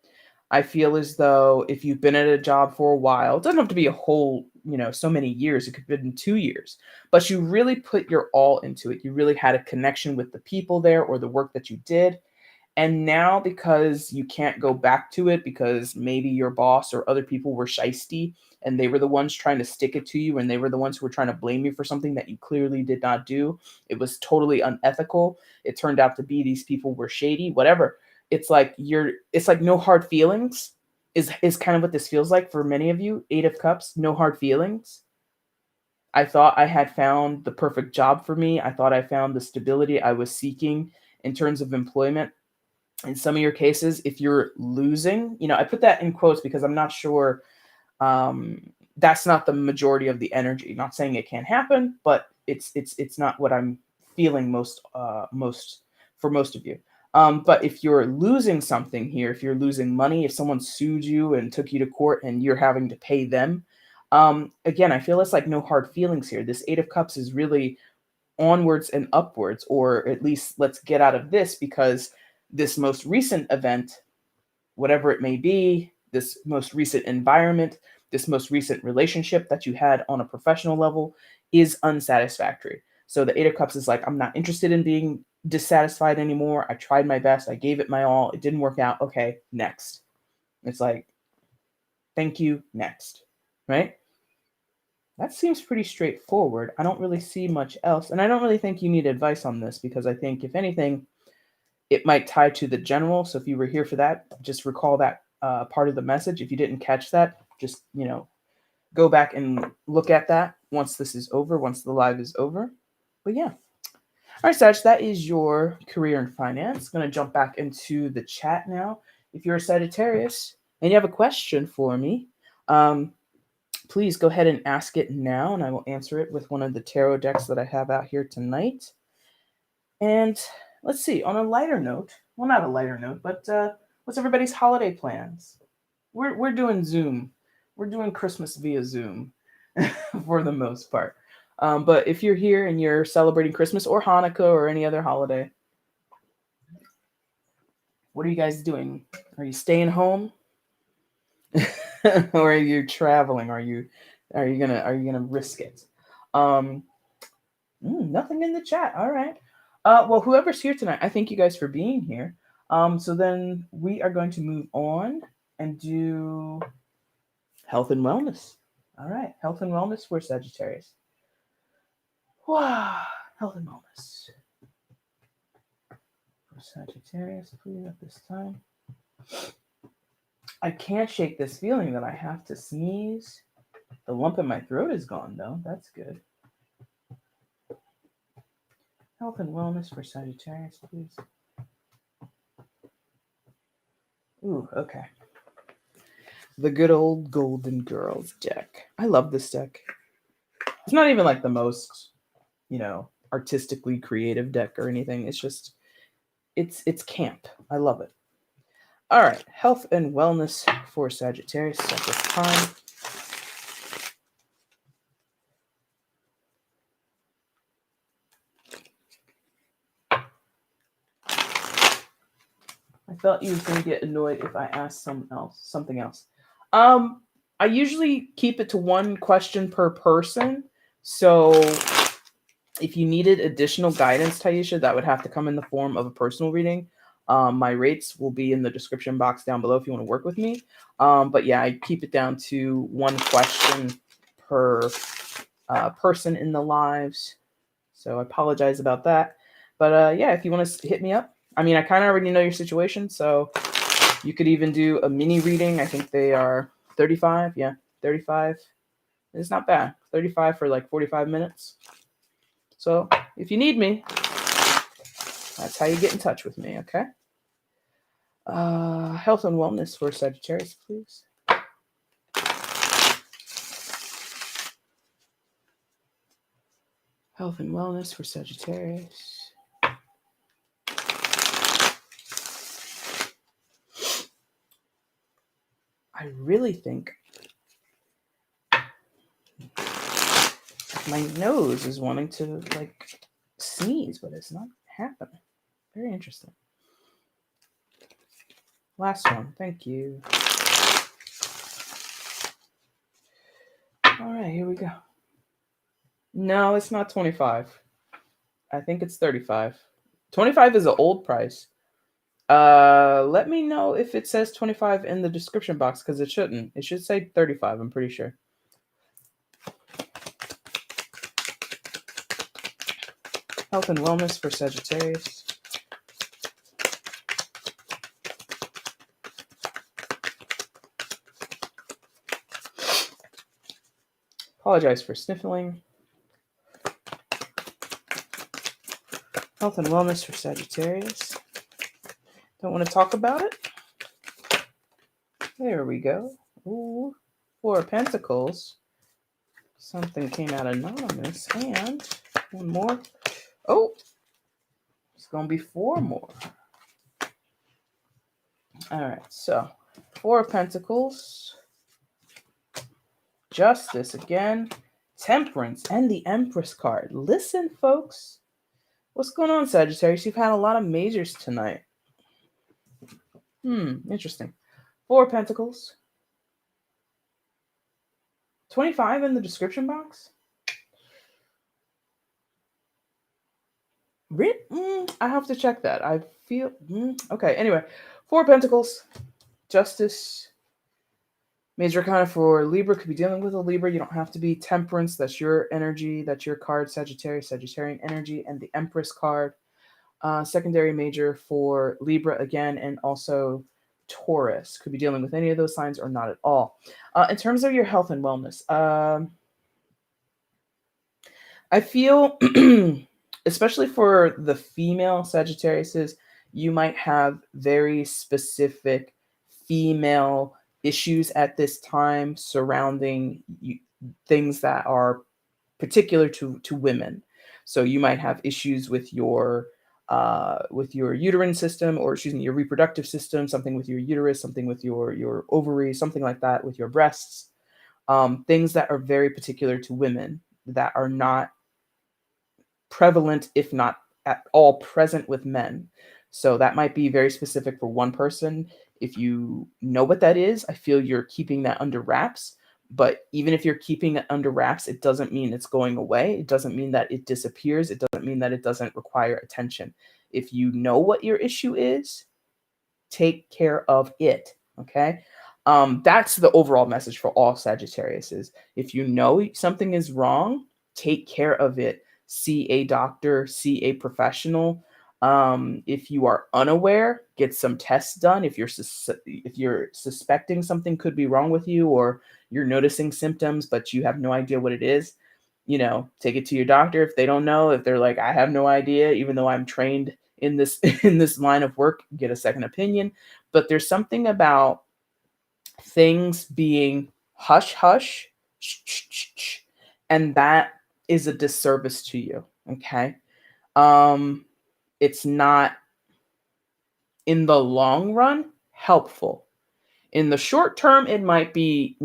I feel as though if you've been at a job for a while, it doesn't have to be a whole, so many years. It could have been 2 years, but you really put your all into it. You really had a connection with the people there or the work that you did. And now, because you can't go back to it because maybe your boss or other people were shisty and they were the ones trying to stick it to you and they were the ones who were trying to blame you for something that you clearly did not do. It was totally unethical. It turned out to be these people were shady, whatever. It's like no hard feelings is kind of what this feels like for many of you. 8 of Cups, no hard feelings. I thought I had found the perfect job for me. I thought I found the stability I was seeking in terms of employment. In some of your cases, if you're losing, I put that in quotes because I'm not sure, that's not the majority of the energy. Not saying it can't happen, but it's not what I'm feeling most for most of you. But if you're losing something here, if you're losing money, if someone sued you and took you to court and you're having to pay them, again, I feel it's like no hard feelings here. This 8 of Cups is really onwards and upwards, or at least let's get out of this, because this most recent event, whatever it may be, this most recent environment, this most recent relationship that you had on a professional level is unsatisfactory. So the 8 of Cups is like, I'm not interested in being dissatisfied anymore. I tried my best. I gave it my all. It didn't work out. Okay, next. It's like, thank you, next. Right? That seems pretty straightforward. I don't really see much else. And I don't really think you need advice on this because I think, if anything, it might tie to the general. So if you were here for that, just recall that part of the message. If you didn't catch that, just, go back and look at that once this is over, once the live is over. But yeah. All right, Sag, that is your career and finance. Going to jump back into the chat now. If you're a Sagittarius and you have a question for me, please go ahead and ask it now, and I will answer it with one of the tarot decks that I have out here tonight. And let's see, on a lighter note, well, not a lighter note, but what's everybody's holiday plans? We're doing Zoom. We're doing Christmas via Zoom for the most part. But if you're here and you're celebrating Christmas or Hanukkah or any other holiday, what are you guys doing? Are you staying home? Or are you traveling? Are you gonna risk it? Nothing in the chat. All right. Well, whoever's here tonight, I thank you guys for being here. So then we are going to move on and do health and wellness. All right, health and wellness for Sagittarius. Wow, health and wellness for Sagittarius, please, at this time. I can't shake this feeling that I have to sneeze. The lump in my throat is gone, though. That's good. Health and wellness for Sagittarius, please. Ooh, okay. The good old Golden Girls deck. I love this deck. It's not even like the most, artistically creative deck or anything. It's just, it's camp. I love it. All right, health and wellness for Sagittarius at this time. I thought you was going to get annoyed if I asked something else. I usually keep it to one question per person. So if you needed additional guidance, Taisha, that would have to come in the form of a personal reading. My rates will be in the description box down below if you want to work with me. But yeah, I keep it down to one question per person in the lives. So I apologize about that. But yeah, if you want to hit me up. I mean, I kind of already know your situation, so you could even do a mini reading. I think they are 35. Yeah, 35. It's not bad. 35 for like 45 minutes. So if you need me, that's how you get in touch with me, okay? Health and wellness for Sagittarius, please. Health and wellness for Sagittarius. I really think my nose is wanting to sneeze, but it's not happening. Very interesting. Last one, thank you. All right, here we go. No, it's not 25. I think it's 35. 25 is an old price. Let me know if it says 25 in the description box because it shouldn't. It should say 35, I'm pretty sure. Health and wellness for Sagittarius. Apologize for sniffling. Health and wellness for Sagittarius. Don't want to talk about it? There we go. Ooh, 4 of Pentacles. Something came out anonymous. And one more. Oh, it's going to be 4 more. All right, so 4 of Pentacles. Justice again. Temperance and the Empress card. Listen, folks. What's going on, Sagittarius? You've had a lot of majors tonight. Interesting. 4 of Pentacles. 25 in the description box? I have to check that. I feel... Okay, anyway. 4 of Pentacles. Justice. Major arcana for Libra. Could be dealing with a Libra. You don't have to be. Temperance. That's your energy. That's your card. Sagittarius. Sagittarian energy. And the Empress card. Secondary major for Libra again. And also Taurus. Could be dealing with any of those signs or not at all. In terms of your health and wellness, I feel, especially for the female Sagittariuses, you might have very specific female issues at this time surrounding things that are particular to women. So you might have issues with your uterine system, or excuse me, your reproductive system, something with your uterus, something with your ovaries, something like that, with your breasts, things that are very particular to women that are not prevalent, if not at all present with men. So that might be very specific for one person. If you know what that is, I feel you're keeping that under wraps. But even if you're keeping it under wraps, it doesn't mean it's going away. It doesn't mean that it disappears. It doesn't mean that it doesn't require attention. If you know what your issue is, take care of it. Okay. That's the overall message for all Sagittariuses. If you know something is wrong, take care of it. See a doctor, see a professional. If you are unaware, get some tests done. If you're suspecting something could be wrong with you, or you're noticing symptoms but you have no idea what it is, take it to your doctor. If they don't know, if they're like, I have no idea, even though I'm trained in this in this line of work, get a second opinion. But there's something about things being hush hush, shh, shh, shh, shh, and that is a disservice to you. Okay. It's not, in the long run, helpful. In the short term, it might be,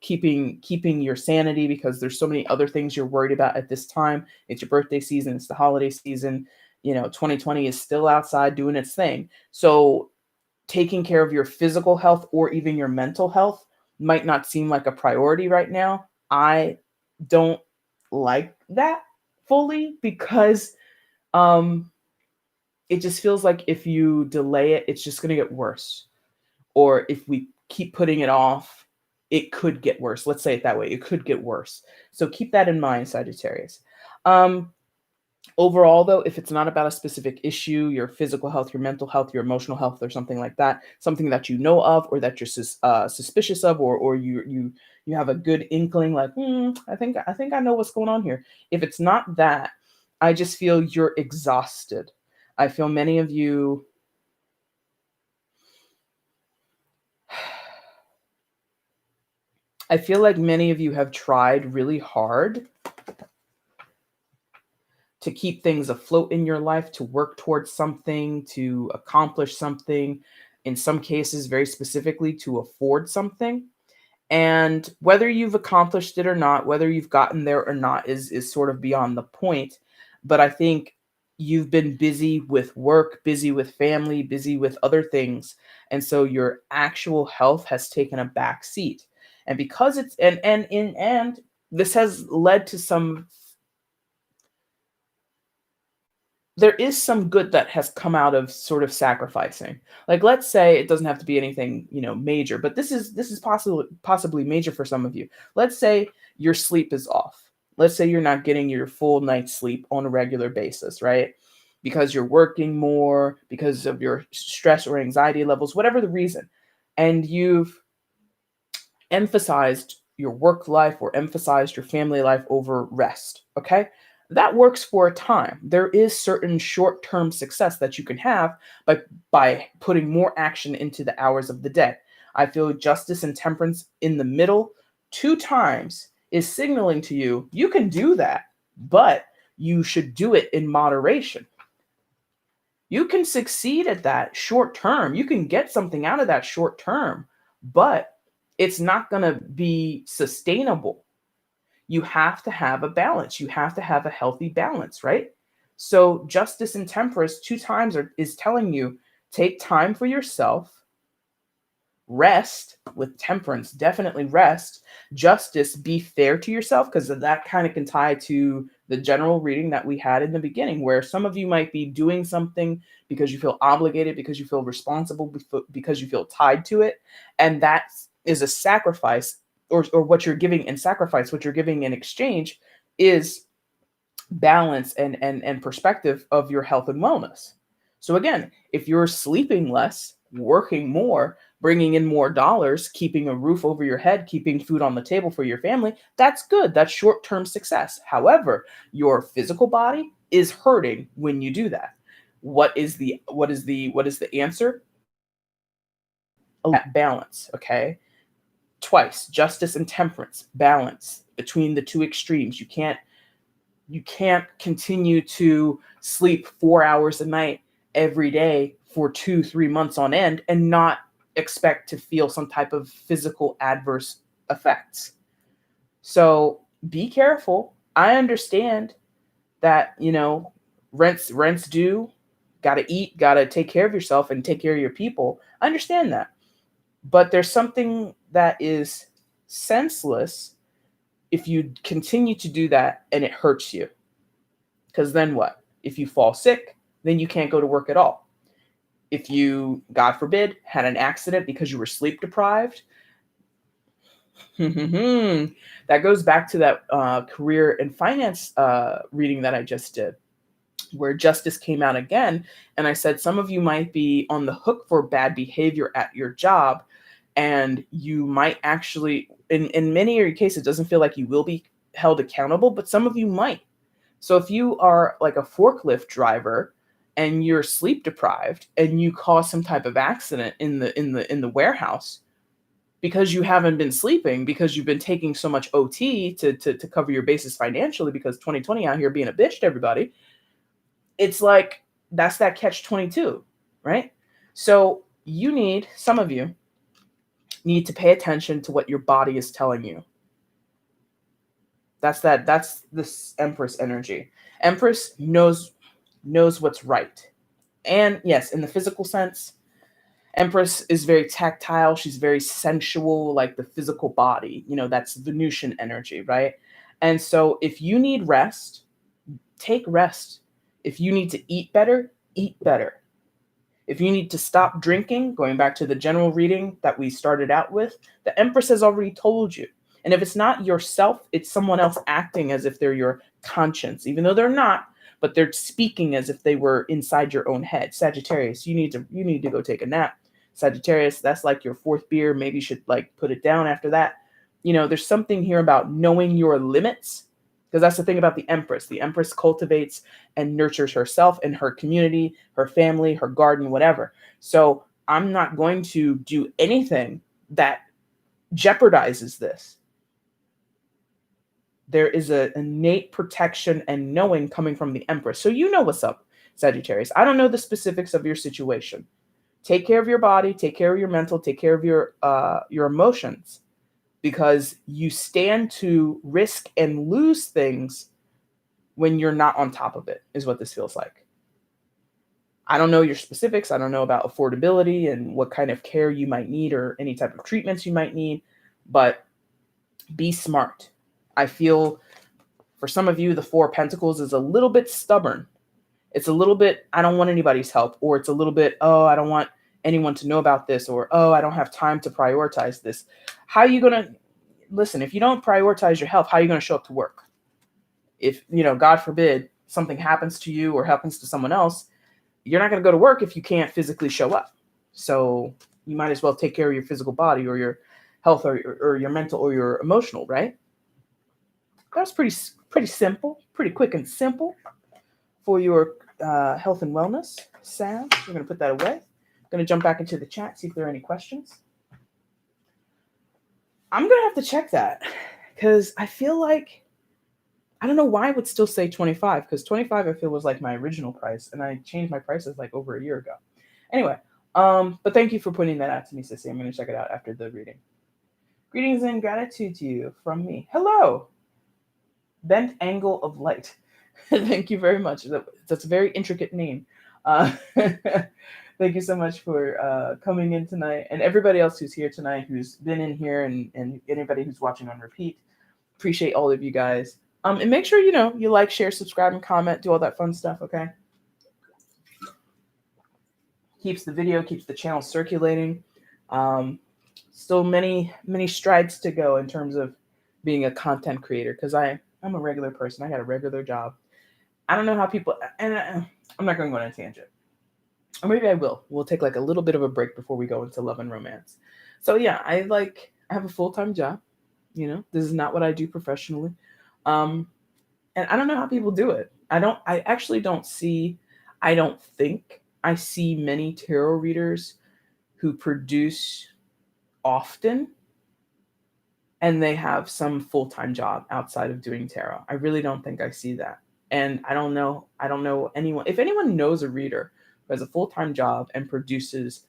keeping your sanity, because there's so many other things you're worried about at this time. It's your birthday season, it's the holiday season. 2020 is still outside doing its thing. So taking care of your physical health or even your mental health might not seem like a priority right now. I don't like that fully, because it just feels like if you delay it, it's just going to get worse. Or if we keep putting it off, it could get worse. Let's say it that way. It could get worse. So keep that in mind, Sagittarius. Overall, though, if it's not about a specific issue, your physical health, your mental health, your emotional health, or something like that, something that you know of, or that you're suspicious of, or you have a good inkling, like, I think I know what's going on here. If it's not that, I just feel you're exhausted. I feel many of you I feel like many of you have tried really hard to keep things afloat in your life, to work towards something, to accomplish something, in some cases, very specifically, to afford something. And whether you've accomplished it or not, whether you've gotten there or not, is sort of beyond the point. But I think you've been busy with work, busy with family, busy with other things. And so your actual health has taken a back seat. And because it's and this has led to some, there is some good that has come out of sort of sacrificing. Like, let's say it doesn't have to be anything, major, but this is possibly major for some of you. Let's say your sleep is off. Let's say you're not getting your full night's sleep on a regular basis, right? Because you're working more, because of your stress or anxiety levels, whatever the reason. And you've emphasized your work life or emphasized your family life over rest. Okay. That works for a time. There is certain short term success that you can have by putting more action into the hours of the day. I feel justice and temperance in the middle two times is signaling to you, you can do that, but you should do it in moderation. You can succeed at that short term. You can get something out of that short term, but it's not going to be sustainable. You have to have a balance. You have to have a healthy balance, right? So justice and temperance two times is telling you, take time for yourself, rest with temperance, definitely rest. Justice, be fair to yourself, because that kind of can tie to the general reading that we had in the beginning, where some of you might be doing something because you feel obligated, because you feel responsible, because you feel tied to it. And that is a sacrifice, or what you're giving in sacrifice, what you're giving in exchange is balance and perspective of your health and wellness. So again, if you're sleeping less, working more, bringing in more dollars, keeping a roof over your head, keeping food on the table for your family, that's good. That's short-term success. However, your physical body is hurting when you do that. What is the answer? Balance, okay? Twice, justice and temperance, balance between the two extremes. You can't continue to sleep 4 hours a night every day for 2-3 months on end and not expect to feel some type of physical adverse effects. So be careful. I understand that, rent's due, got to eat, got to take care of yourself and take care of your people. I understand that. But there's something that is senseless if you continue to do that and it hurts you. Because then what? If you fall sick, then you can't go to work at all. If you, God forbid, had an accident because you were sleep deprived, that goes back to that career and finance reading that I just did, where justice came out again. And I said, some of you might be on the hook for bad behavior at your job. And you might actually, in many of your cases, it doesn't feel like you will be held accountable, but some of you might. So if you are like a forklift driver and you're sleep deprived and you cause some type of accident in the warehouse because you haven't been sleeping, because you've been taking so much OT to cover your bases financially, because 2020 out here being a bitch to everybody, it's like that's that catch-22, right? So some of you need to pay attention to what your body is telling you. That's this Empress energy. Empress knows what's right. And yes, in the physical sense, Empress is very tactile. She's very sensual, like the physical body. That's Venusian energy, right? And so if you need rest, take rest. If you need to eat better, eat better. If you need to stop drinking, going back to the general reading that we started out with, the Empress has already told you. And if it's not yourself, it's someone else acting as if they're your conscience, even though they're not, but they're speaking as if they were inside your own head. Sagittarius, you need to go take a nap. Sagittarius, that's like your fourth beer. Maybe you should like put it down after that. There's something here about knowing your limits, because that's the thing about the Empress. The Empress cultivates and nurtures herself and her community, her family, her garden, whatever. So I'm not going to do anything that jeopardizes this. There is an innate protection and knowing coming from the Empress. So you know what's up, Sagittarius. I don't know the specifics of your situation. Take care of your body, take care of your mental, take care of your emotions, because you stand to risk and lose things when you're not on top of it, is what this feels like. I don't know your specifics. I don't know about affordability and what kind of care you might need or any type of treatments you might need, but be smart. I feel for some of you, the Four of Pentacles is a little bit stubborn. It's a little bit, I don't want anybody's help, or it's a little bit, oh, I don't want anyone to know about this, or, oh, I don't have time to prioritize this. How are you going to, listen, if you don't prioritize your health, how are you going to show up to work? If, God forbid, something happens to you or happens to someone else, you're not going to go to work if you can't physically show up. So you might as well take care of your physical body or your health or your mental or your emotional, right? That's pretty simple, pretty quick and simple for your health and wellness. Sam, we're going to put that away. I'm going to jump back into the chat, see if there are any questions. I'm going to have to check that because I feel like, I don't know why I would still say 25, because 25 I feel was like my original price, and I changed my prices like over a year ago. Anyway, but thank you for pointing that out to me, Sissy. I'm going to check it out after the reading. Greetings and gratitude to you from me. Hello. Bent Angle of Light. Thank you very much. That's a very intricate name. Thank you so much for coming in tonight, and everybody else who's here tonight, who's been in here, and anybody who's watching on repeat. Appreciate all of you guys. And make sure you like, share, subscribe, and comment. Do all that fun stuff. Okay. Keeps the video, keeps the channel circulating. Still many strides to go in terms of being a content creator, because I'm a regular person. I got a regular job. I don't know how people, and I'm not going to go on a tangent. Or maybe I will. We'll take like a little bit of a break before we go into love and romance. So yeah, I have a full-time job. This is not what I do professionally. And I don't know how people do it. I actually don't think I see many tarot readers who produce often and they have some full-time job outside of doing tarot. I really don't think I see that. And I don't know anyone. If anyone knows a reader who has a full-time job and produces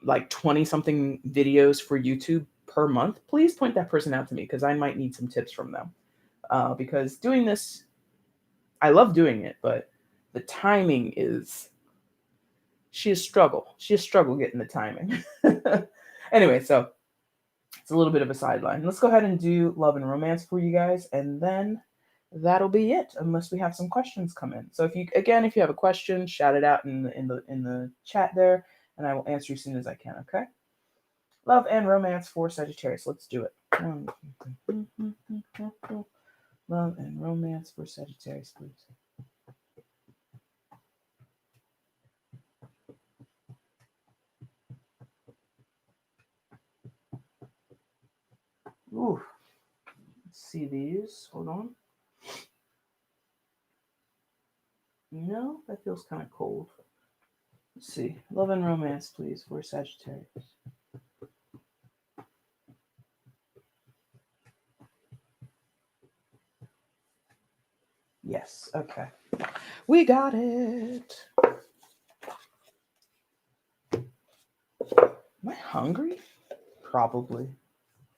like 20-something videos for YouTube per month, please point that person out to me, because I might need some tips from them. Because doing this, I love doing it, but the timing is, she has struggled getting the timing. Anyway, so it's a little bit of a sideline. Let's go ahead and do love and romance for you guys, and then that'll be it, unless we have some questions come in. So if you have a question, shout it out in the chat there, and I will answer as soon as I can. Okay. Love and romance for Sagittarius. Let's do it. Love and romance for Sagittarius, please. Ooh. Let's see these. Hold on. No, that feels kind of cold. Let's see. Love and romance, please, for Sagittarius. Yes. Okay. We got it. Am I hungry? Probably.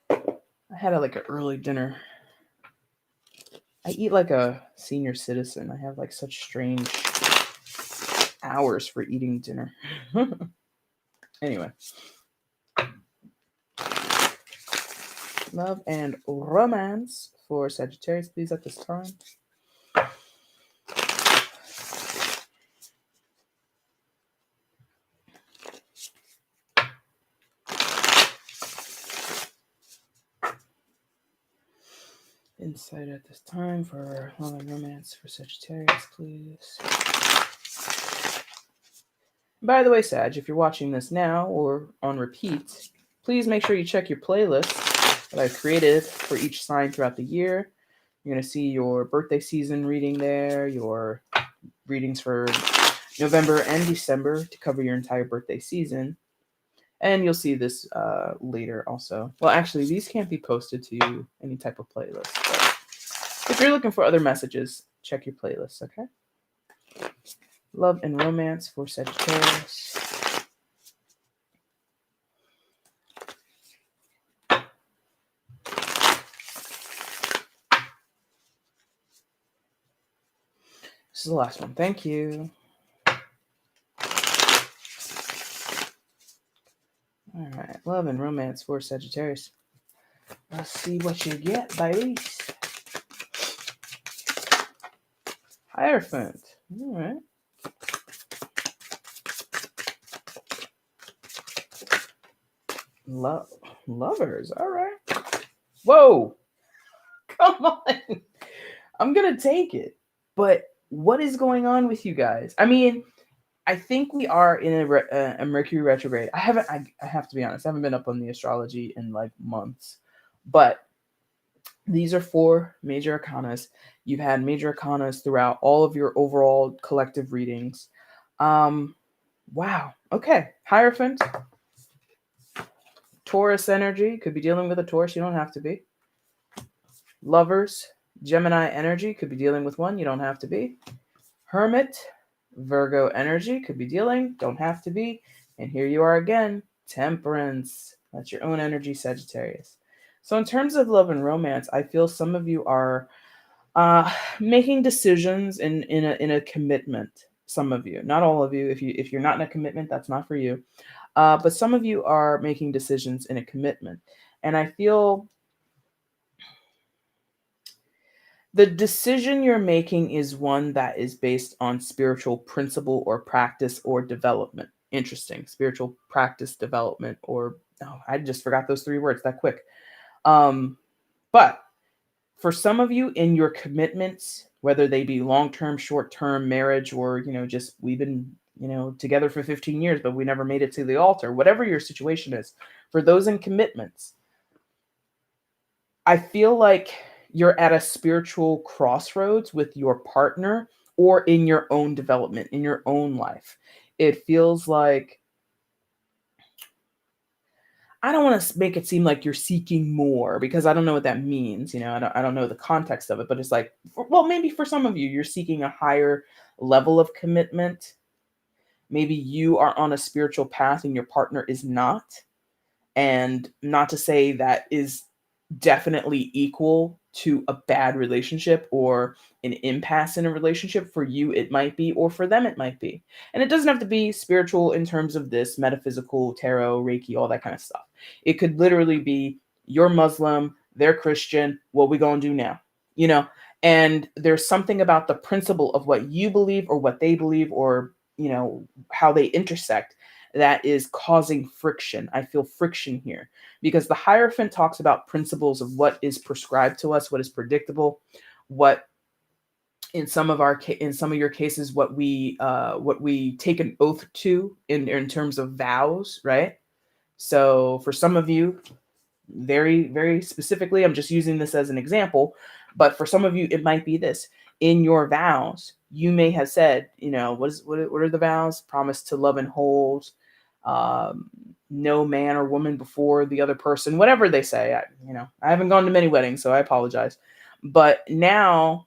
I had an early dinner. I eat like a senior citizen. I have such strange hours for eating dinner. Anyway. Love and romance for Sagittarius, please, at this time. Insight at this time for love and romance for Sagittarius, please. By the way, Sag, if you're watching this now or on repeat, please make sure you check your playlist that I've created for each sign throughout the year. You're going to see your birthday season reading there, your readings for November and December to cover your entire birthday season. And you'll see this later also. Well, actually, these can't be posted to any type of playlist. But if you're looking for other messages, check your playlist, okay? Love and romance for Sagittarius. This is the last one. Thank you. All right. Love and romance for Sagittarius. Let's see what you get, babies. Hierophant. All right. Lovers. All right. Whoa. Come on. I'm going to take it. But what is going on with you guys? I mean, I think we are in a Mercury retrograde. I have to be honest, I haven't been up on the astrology in like months. But these are 4 major arcanas. You've had major arcanas throughout all of your overall collective readings. Wow. Okay. Hierophant. Taurus energy. Could be dealing with a Taurus. You don't have to be. Lovers. Gemini energy. Could be dealing with one. You don't have to be. Hermit. Virgo energy. Could be dealing. Don't have to be. And here you are again. Temperance. That's your own energy, Sagittarius. So in terms of love and romance, I feel some of you are making decisions in a commitment. Some of you, not all of you. If you're not in a commitment, that's not for you. But some of you are making decisions in a commitment, and I feel the decision you're making is one that is based on spiritual principle or practice or development. Interesting, spiritual practice, development, or I just forgot those 3 words that quick. But for some of you in your commitments, whether they be long-term, short-term, marriage, or, just we've been, together for 15 years, but we never made it to the altar, whatever your situation is, for those in commitments, I feel like you're at a spiritual crossroads with your partner or in your own development, in your own life. It feels like, I don't want to make it seem like you're seeking more, because I don't know what that means. I don't know the context of it, but it's like, well, maybe for some of you, you're seeking a higher level of commitment. Maybe you are on a spiritual path and your partner is not. And not to say that is definitely equal to a bad relationship or an impasse in a relationship. For you, it might be, or for them, it might be. And it doesn't have to be spiritual in terms of this metaphysical, tarot, Reiki, all that kind of stuff. It could literally be you're Muslim, they're Christian. What we gonna do now? And there's something about the principle of what you believe or what they believe, or, how they intersect, that is causing friction. I feel friction here because the Hierophant talks about principles of what is prescribed to us, what is predictable, what in some of your cases, what we take an oath to in terms of vows, right? So for some of you, very, very specifically, I'm just using this as an example, but for some of you, it might be this. In your vows, you may have said, what are the vows? Promise to love and hold, no man or woman before the other person, whatever they say. I haven't gone to many weddings, so I apologize. But now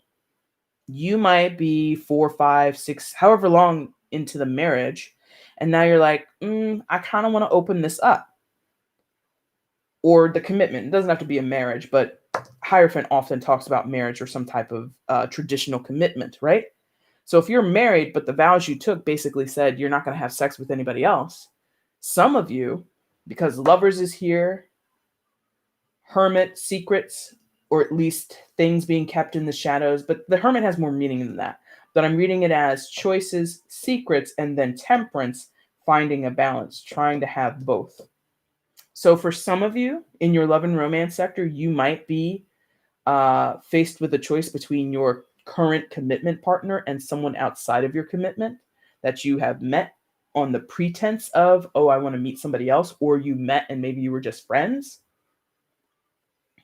you might be 4, 5, 6, however long into the marriage, and now you're like, I kind of want to open this up. Or the commitment. It doesn't have to be a marriage, but Hierophant often talks about marriage or some type of traditional commitment, right? So if you're married, but the vows you took basically said you're not going to have sex with anybody else, some of you, because Lovers is here, Hermit, secrets, or at least things being kept in the shadows, but the Hermit has more meaning than that. But I'm reading it as choices, secrets, and then Temperance, finding a balance, trying to have both. So for some of you in your love and romance sector, you might be faced with a choice between your current commitment partner and someone outside of your commitment that you have met on the pretense of, oh, I want to meet somebody else, or you met and maybe you were just friends.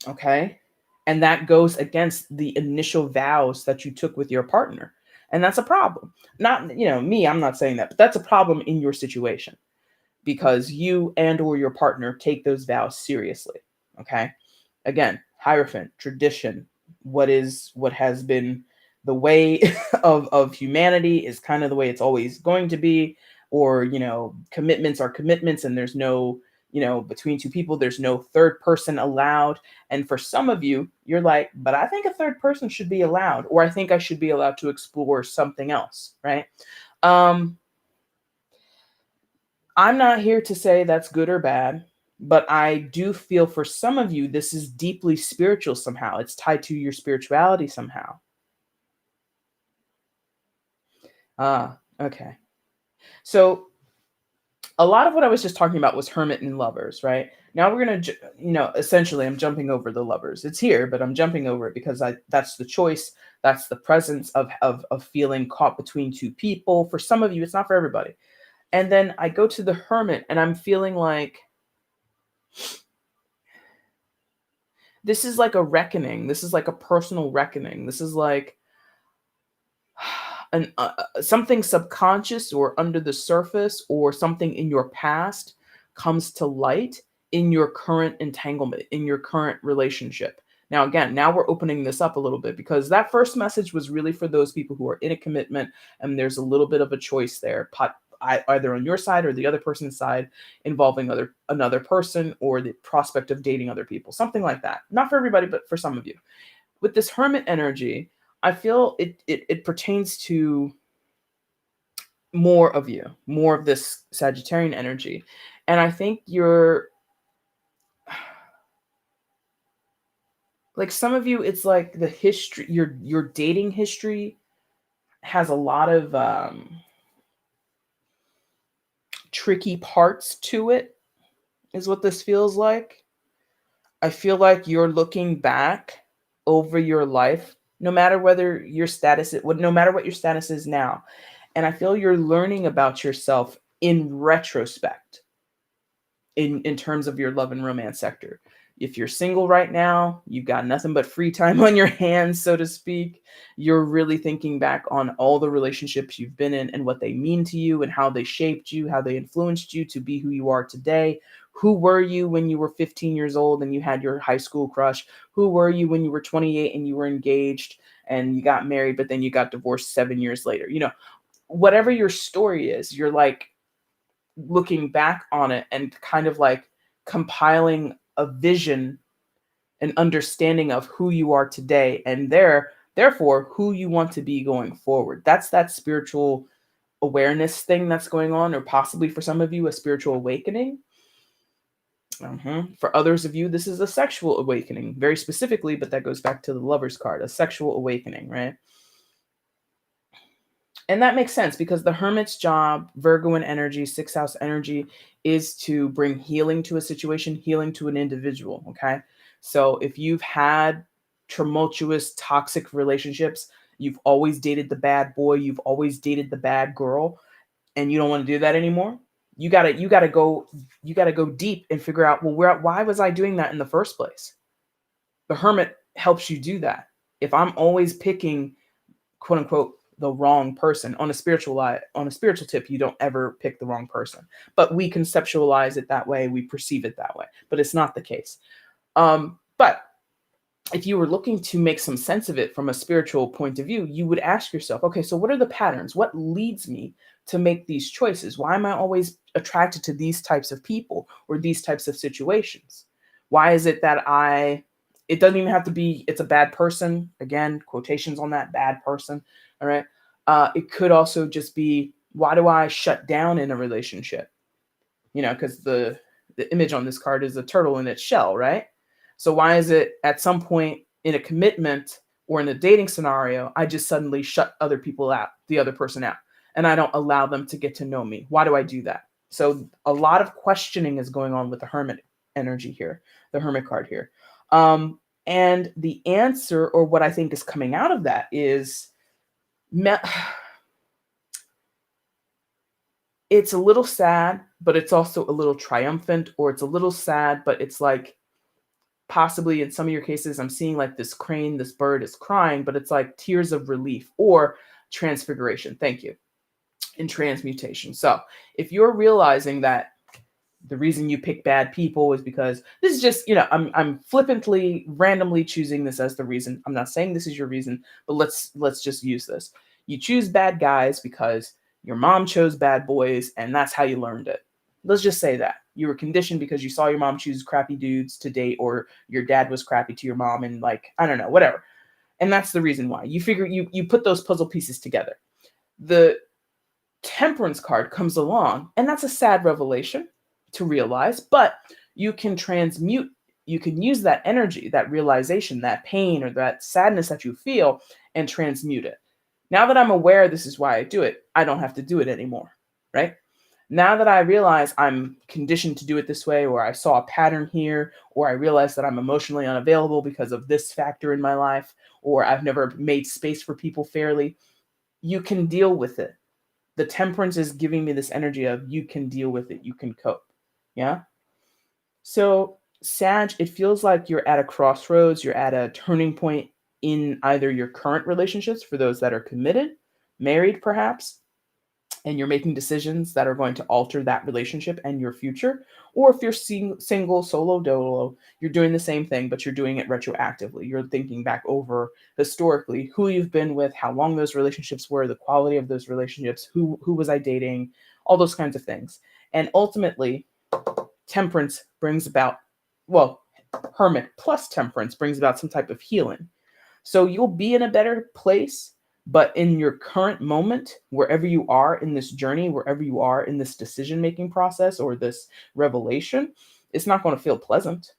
Okay. And that goes against the initial vows that you took with your partner. And that's a problem. Not, me, I'm not saying that, but that's a problem in your situation, because you and or your partner take those vows seriously. Okay. Again, Hierophant, tradition, what has been the way of humanity is kind of the way it's always going to be. Or, commitments are commitments, and there's no, between two people, there's no third person allowed. And for some of you, you're like, but I think a third person should be allowed, or I think I should be allowed to explore something else, right? I'm not here to say that's good or bad. But I do feel for some of you, this is deeply spiritual somehow. It's tied to your spirituality somehow. Okay. So a lot of what I was just talking about was hermit and lovers, right? Now we're going to, essentially I'm jumping over the lovers. It's here, but I'm jumping over it because that's the choice. That's the presence of feeling caught between two people. For some of you, it's not for everybody. And then I go to the hermit and I'm feeling like this is like a reckoning. This is like a personal reckoning. This is like something subconscious or under the surface or something in your past comes to light in your current entanglement, in your current relationship. Now, again, now we're opening this up a little bit because that first message was really for those people who are in a commitment and there's a little bit of a choice there, either on your side or the other person's side, involving another person or the prospect of dating other people, something like that. Not for everybody, but for some of you. With this hermit energy, I feel it pertains to more of you, more of this Sagittarian energy. And I think you're like some of you, it's like the history, your dating history has a lot of tricky parts to it, is what this feels like. I feel like you're looking back over your life, no matter whether your status is, no matter what your status is now. And I feel you're learning about yourself in retrospect in terms of your love and romance sector. If you're single right now, you've got nothing but free time on your hands, so to speak. You're really thinking back on all the relationships you've been in and what they mean to you and how they shaped you, how they influenced you to be who you are today. Who were you when you were 15 years old and you had your high school crush? Who were you when you were 28 and you were engaged and you got married, but then you got divorced 7 years later? Whatever your story is, you're like looking back on it and kind of like compiling a vision and understanding of who you are today and therefore who you want to be going forward. That's that spiritual awareness thing that's going on, or possibly for some of you, a spiritual awakening. For others of you, this is a sexual awakening, very specifically, but that goes back to the Lover's card, a sexual awakening, right? And that makes sense because the Hermit's job, Virgoan energy, sixth house energy, is to bring healing to a situation, healing to an individual. Okay. So if you've had tumultuous, toxic relationships, you've always dated the bad boy, you've always dated the bad girl, and you don't want to do that anymore. You gotta go deep and figure out, well, why was I doing that in the first place? The Hermit helps you do that. If I'm always picking, quote unquote, the wrong person on a spiritual tip, you don't ever pick the wrong person, but we conceptualize it that way, we perceive it that way, but it's not the case. But if you were looking to make some sense of it from a spiritual point of view, you would ask yourself, okay, so what are the patterns? What leads me to make these choices? Why am I always attracted to these types of people or these types of situations? Why is it that it doesn't even have to be, it's a bad person. Again, quotations on that, bad person. All right. It could also just be, why do I shut down in a relationship? Because the image on this card is a turtle in its shell, right? So why is it at some point in a commitment or in a dating scenario, I just suddenly shut other people out, the other person out, and I don't allow them to get to know me? Why do I do that? So a lot of questioning is going on with the Hermit energy here, the Hermit card here. And the answer, or what I think is coming out of that, is it's a little sad, but it's also a little triumphant, or it's a little sad, but it's like, possibly in some of your cases, I'm seeing like this crane, this bird is crying, but it's like tears of relief or transfiguration. Thank you. And transmutation. So if you're realizing that the reason you pick bad people is because this is just, I'm flippantly, randomly choosing this as the reason. I'm not saying this is your reason, but let's just use this. You choose bad guys because your mom chose bad boys, and that's how you learned it. Let's just say that you were conditioned because you saw your mom choose crappy dudes to date, or your dad was crappy to your mom, and like, I don't know, whatever. And that's the reason why you figure you put those puzzle pieces together. The Temperance card comes along, and that's a sad revelation to realize, but you can transmute, you can use that energy, that realization, that pain or that sadness that you feel and transmute it. Now that I'm aware this is why I do it, I don't have to do it anymore, right? Now that I realize I'm conditioned to do it this way, or I saw a pattern here, or I realize that I'm emotionally unavailable because of this factor in my life, or I've never made space for people fairly, you can deal with it. The temperance is giving me this energy of you can deal with it, you can cope. Yeah. So, Sag, it feels like you're at a crossroads, you're at a turning point in either your current relationships for those that are committed, married perhaps, and you're making decisions that are going to alter that relationship and your future. Or if you're single, solo, dolo, you're doing the same thing, but you're doing it retroactively. You're thinking back over historically who you've been with, how long those relationships were, the quality of those relationships, who was I dating, all those kinds of things. And ultimately, temperance brings about, well, hermit plus temperance brings about some type of healing. So you'll be in a better place, but in your current moment, wherever you are in this journey, wherever you are in this decision-making process or this revelation, it's not going to feel pleasant,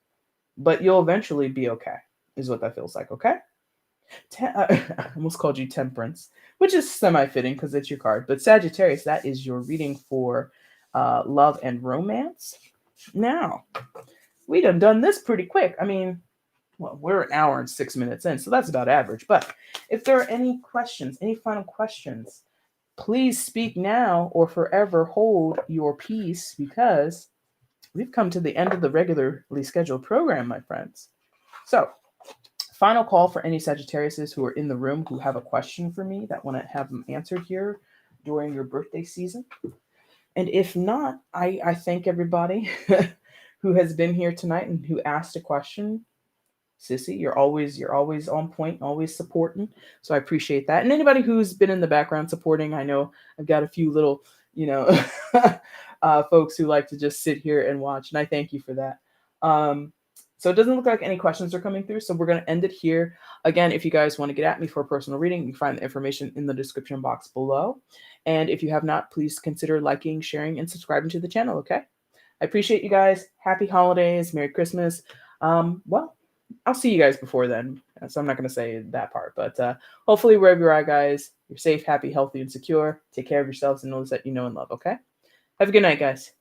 but you'll eventually be okay, is what that feels like, okay? I almost called you temperance, which is semi-fitting because it's your card. But Sagittarius, that is your reading for love and romance. Now, we done this pretty quick. I mean, well, we're an hour and 6 minutes in, so that's about average. But if there are any questions, any final questions, please speak now or forever hold your peace, because we've come to the end of the regularly scheduled program, my friends. So, final call for any Sagittariuses who are in the room who have a question for me that want to have them answered here during your birthday season. And if not, I thank everybody who has been here tonight and who asked a question. Sissy, you're always on point, always supporting. So I appreciate that. And anybody who's been in the background supporting, I know I've got a few little, folks who like to just sit here and watch, and I thank you for that. So it doesn't look like any questions are coming through, so we're going to end it here. Again, if you guys want to get at me for a personal reading, you can find the information in the description box below. And if you have not, please consider liking, sharing, and subscribing to the channel, okay? I appreciate you guys. Happy holidays. Merry Christmas. Well, I'll see you guys before then, so I'm not going to say that part. But hopefully wherever you are, guys, you're safe, happy, healthy, and secure. Take care of yourselves and those that you know and love, okay? Have a good night, guys.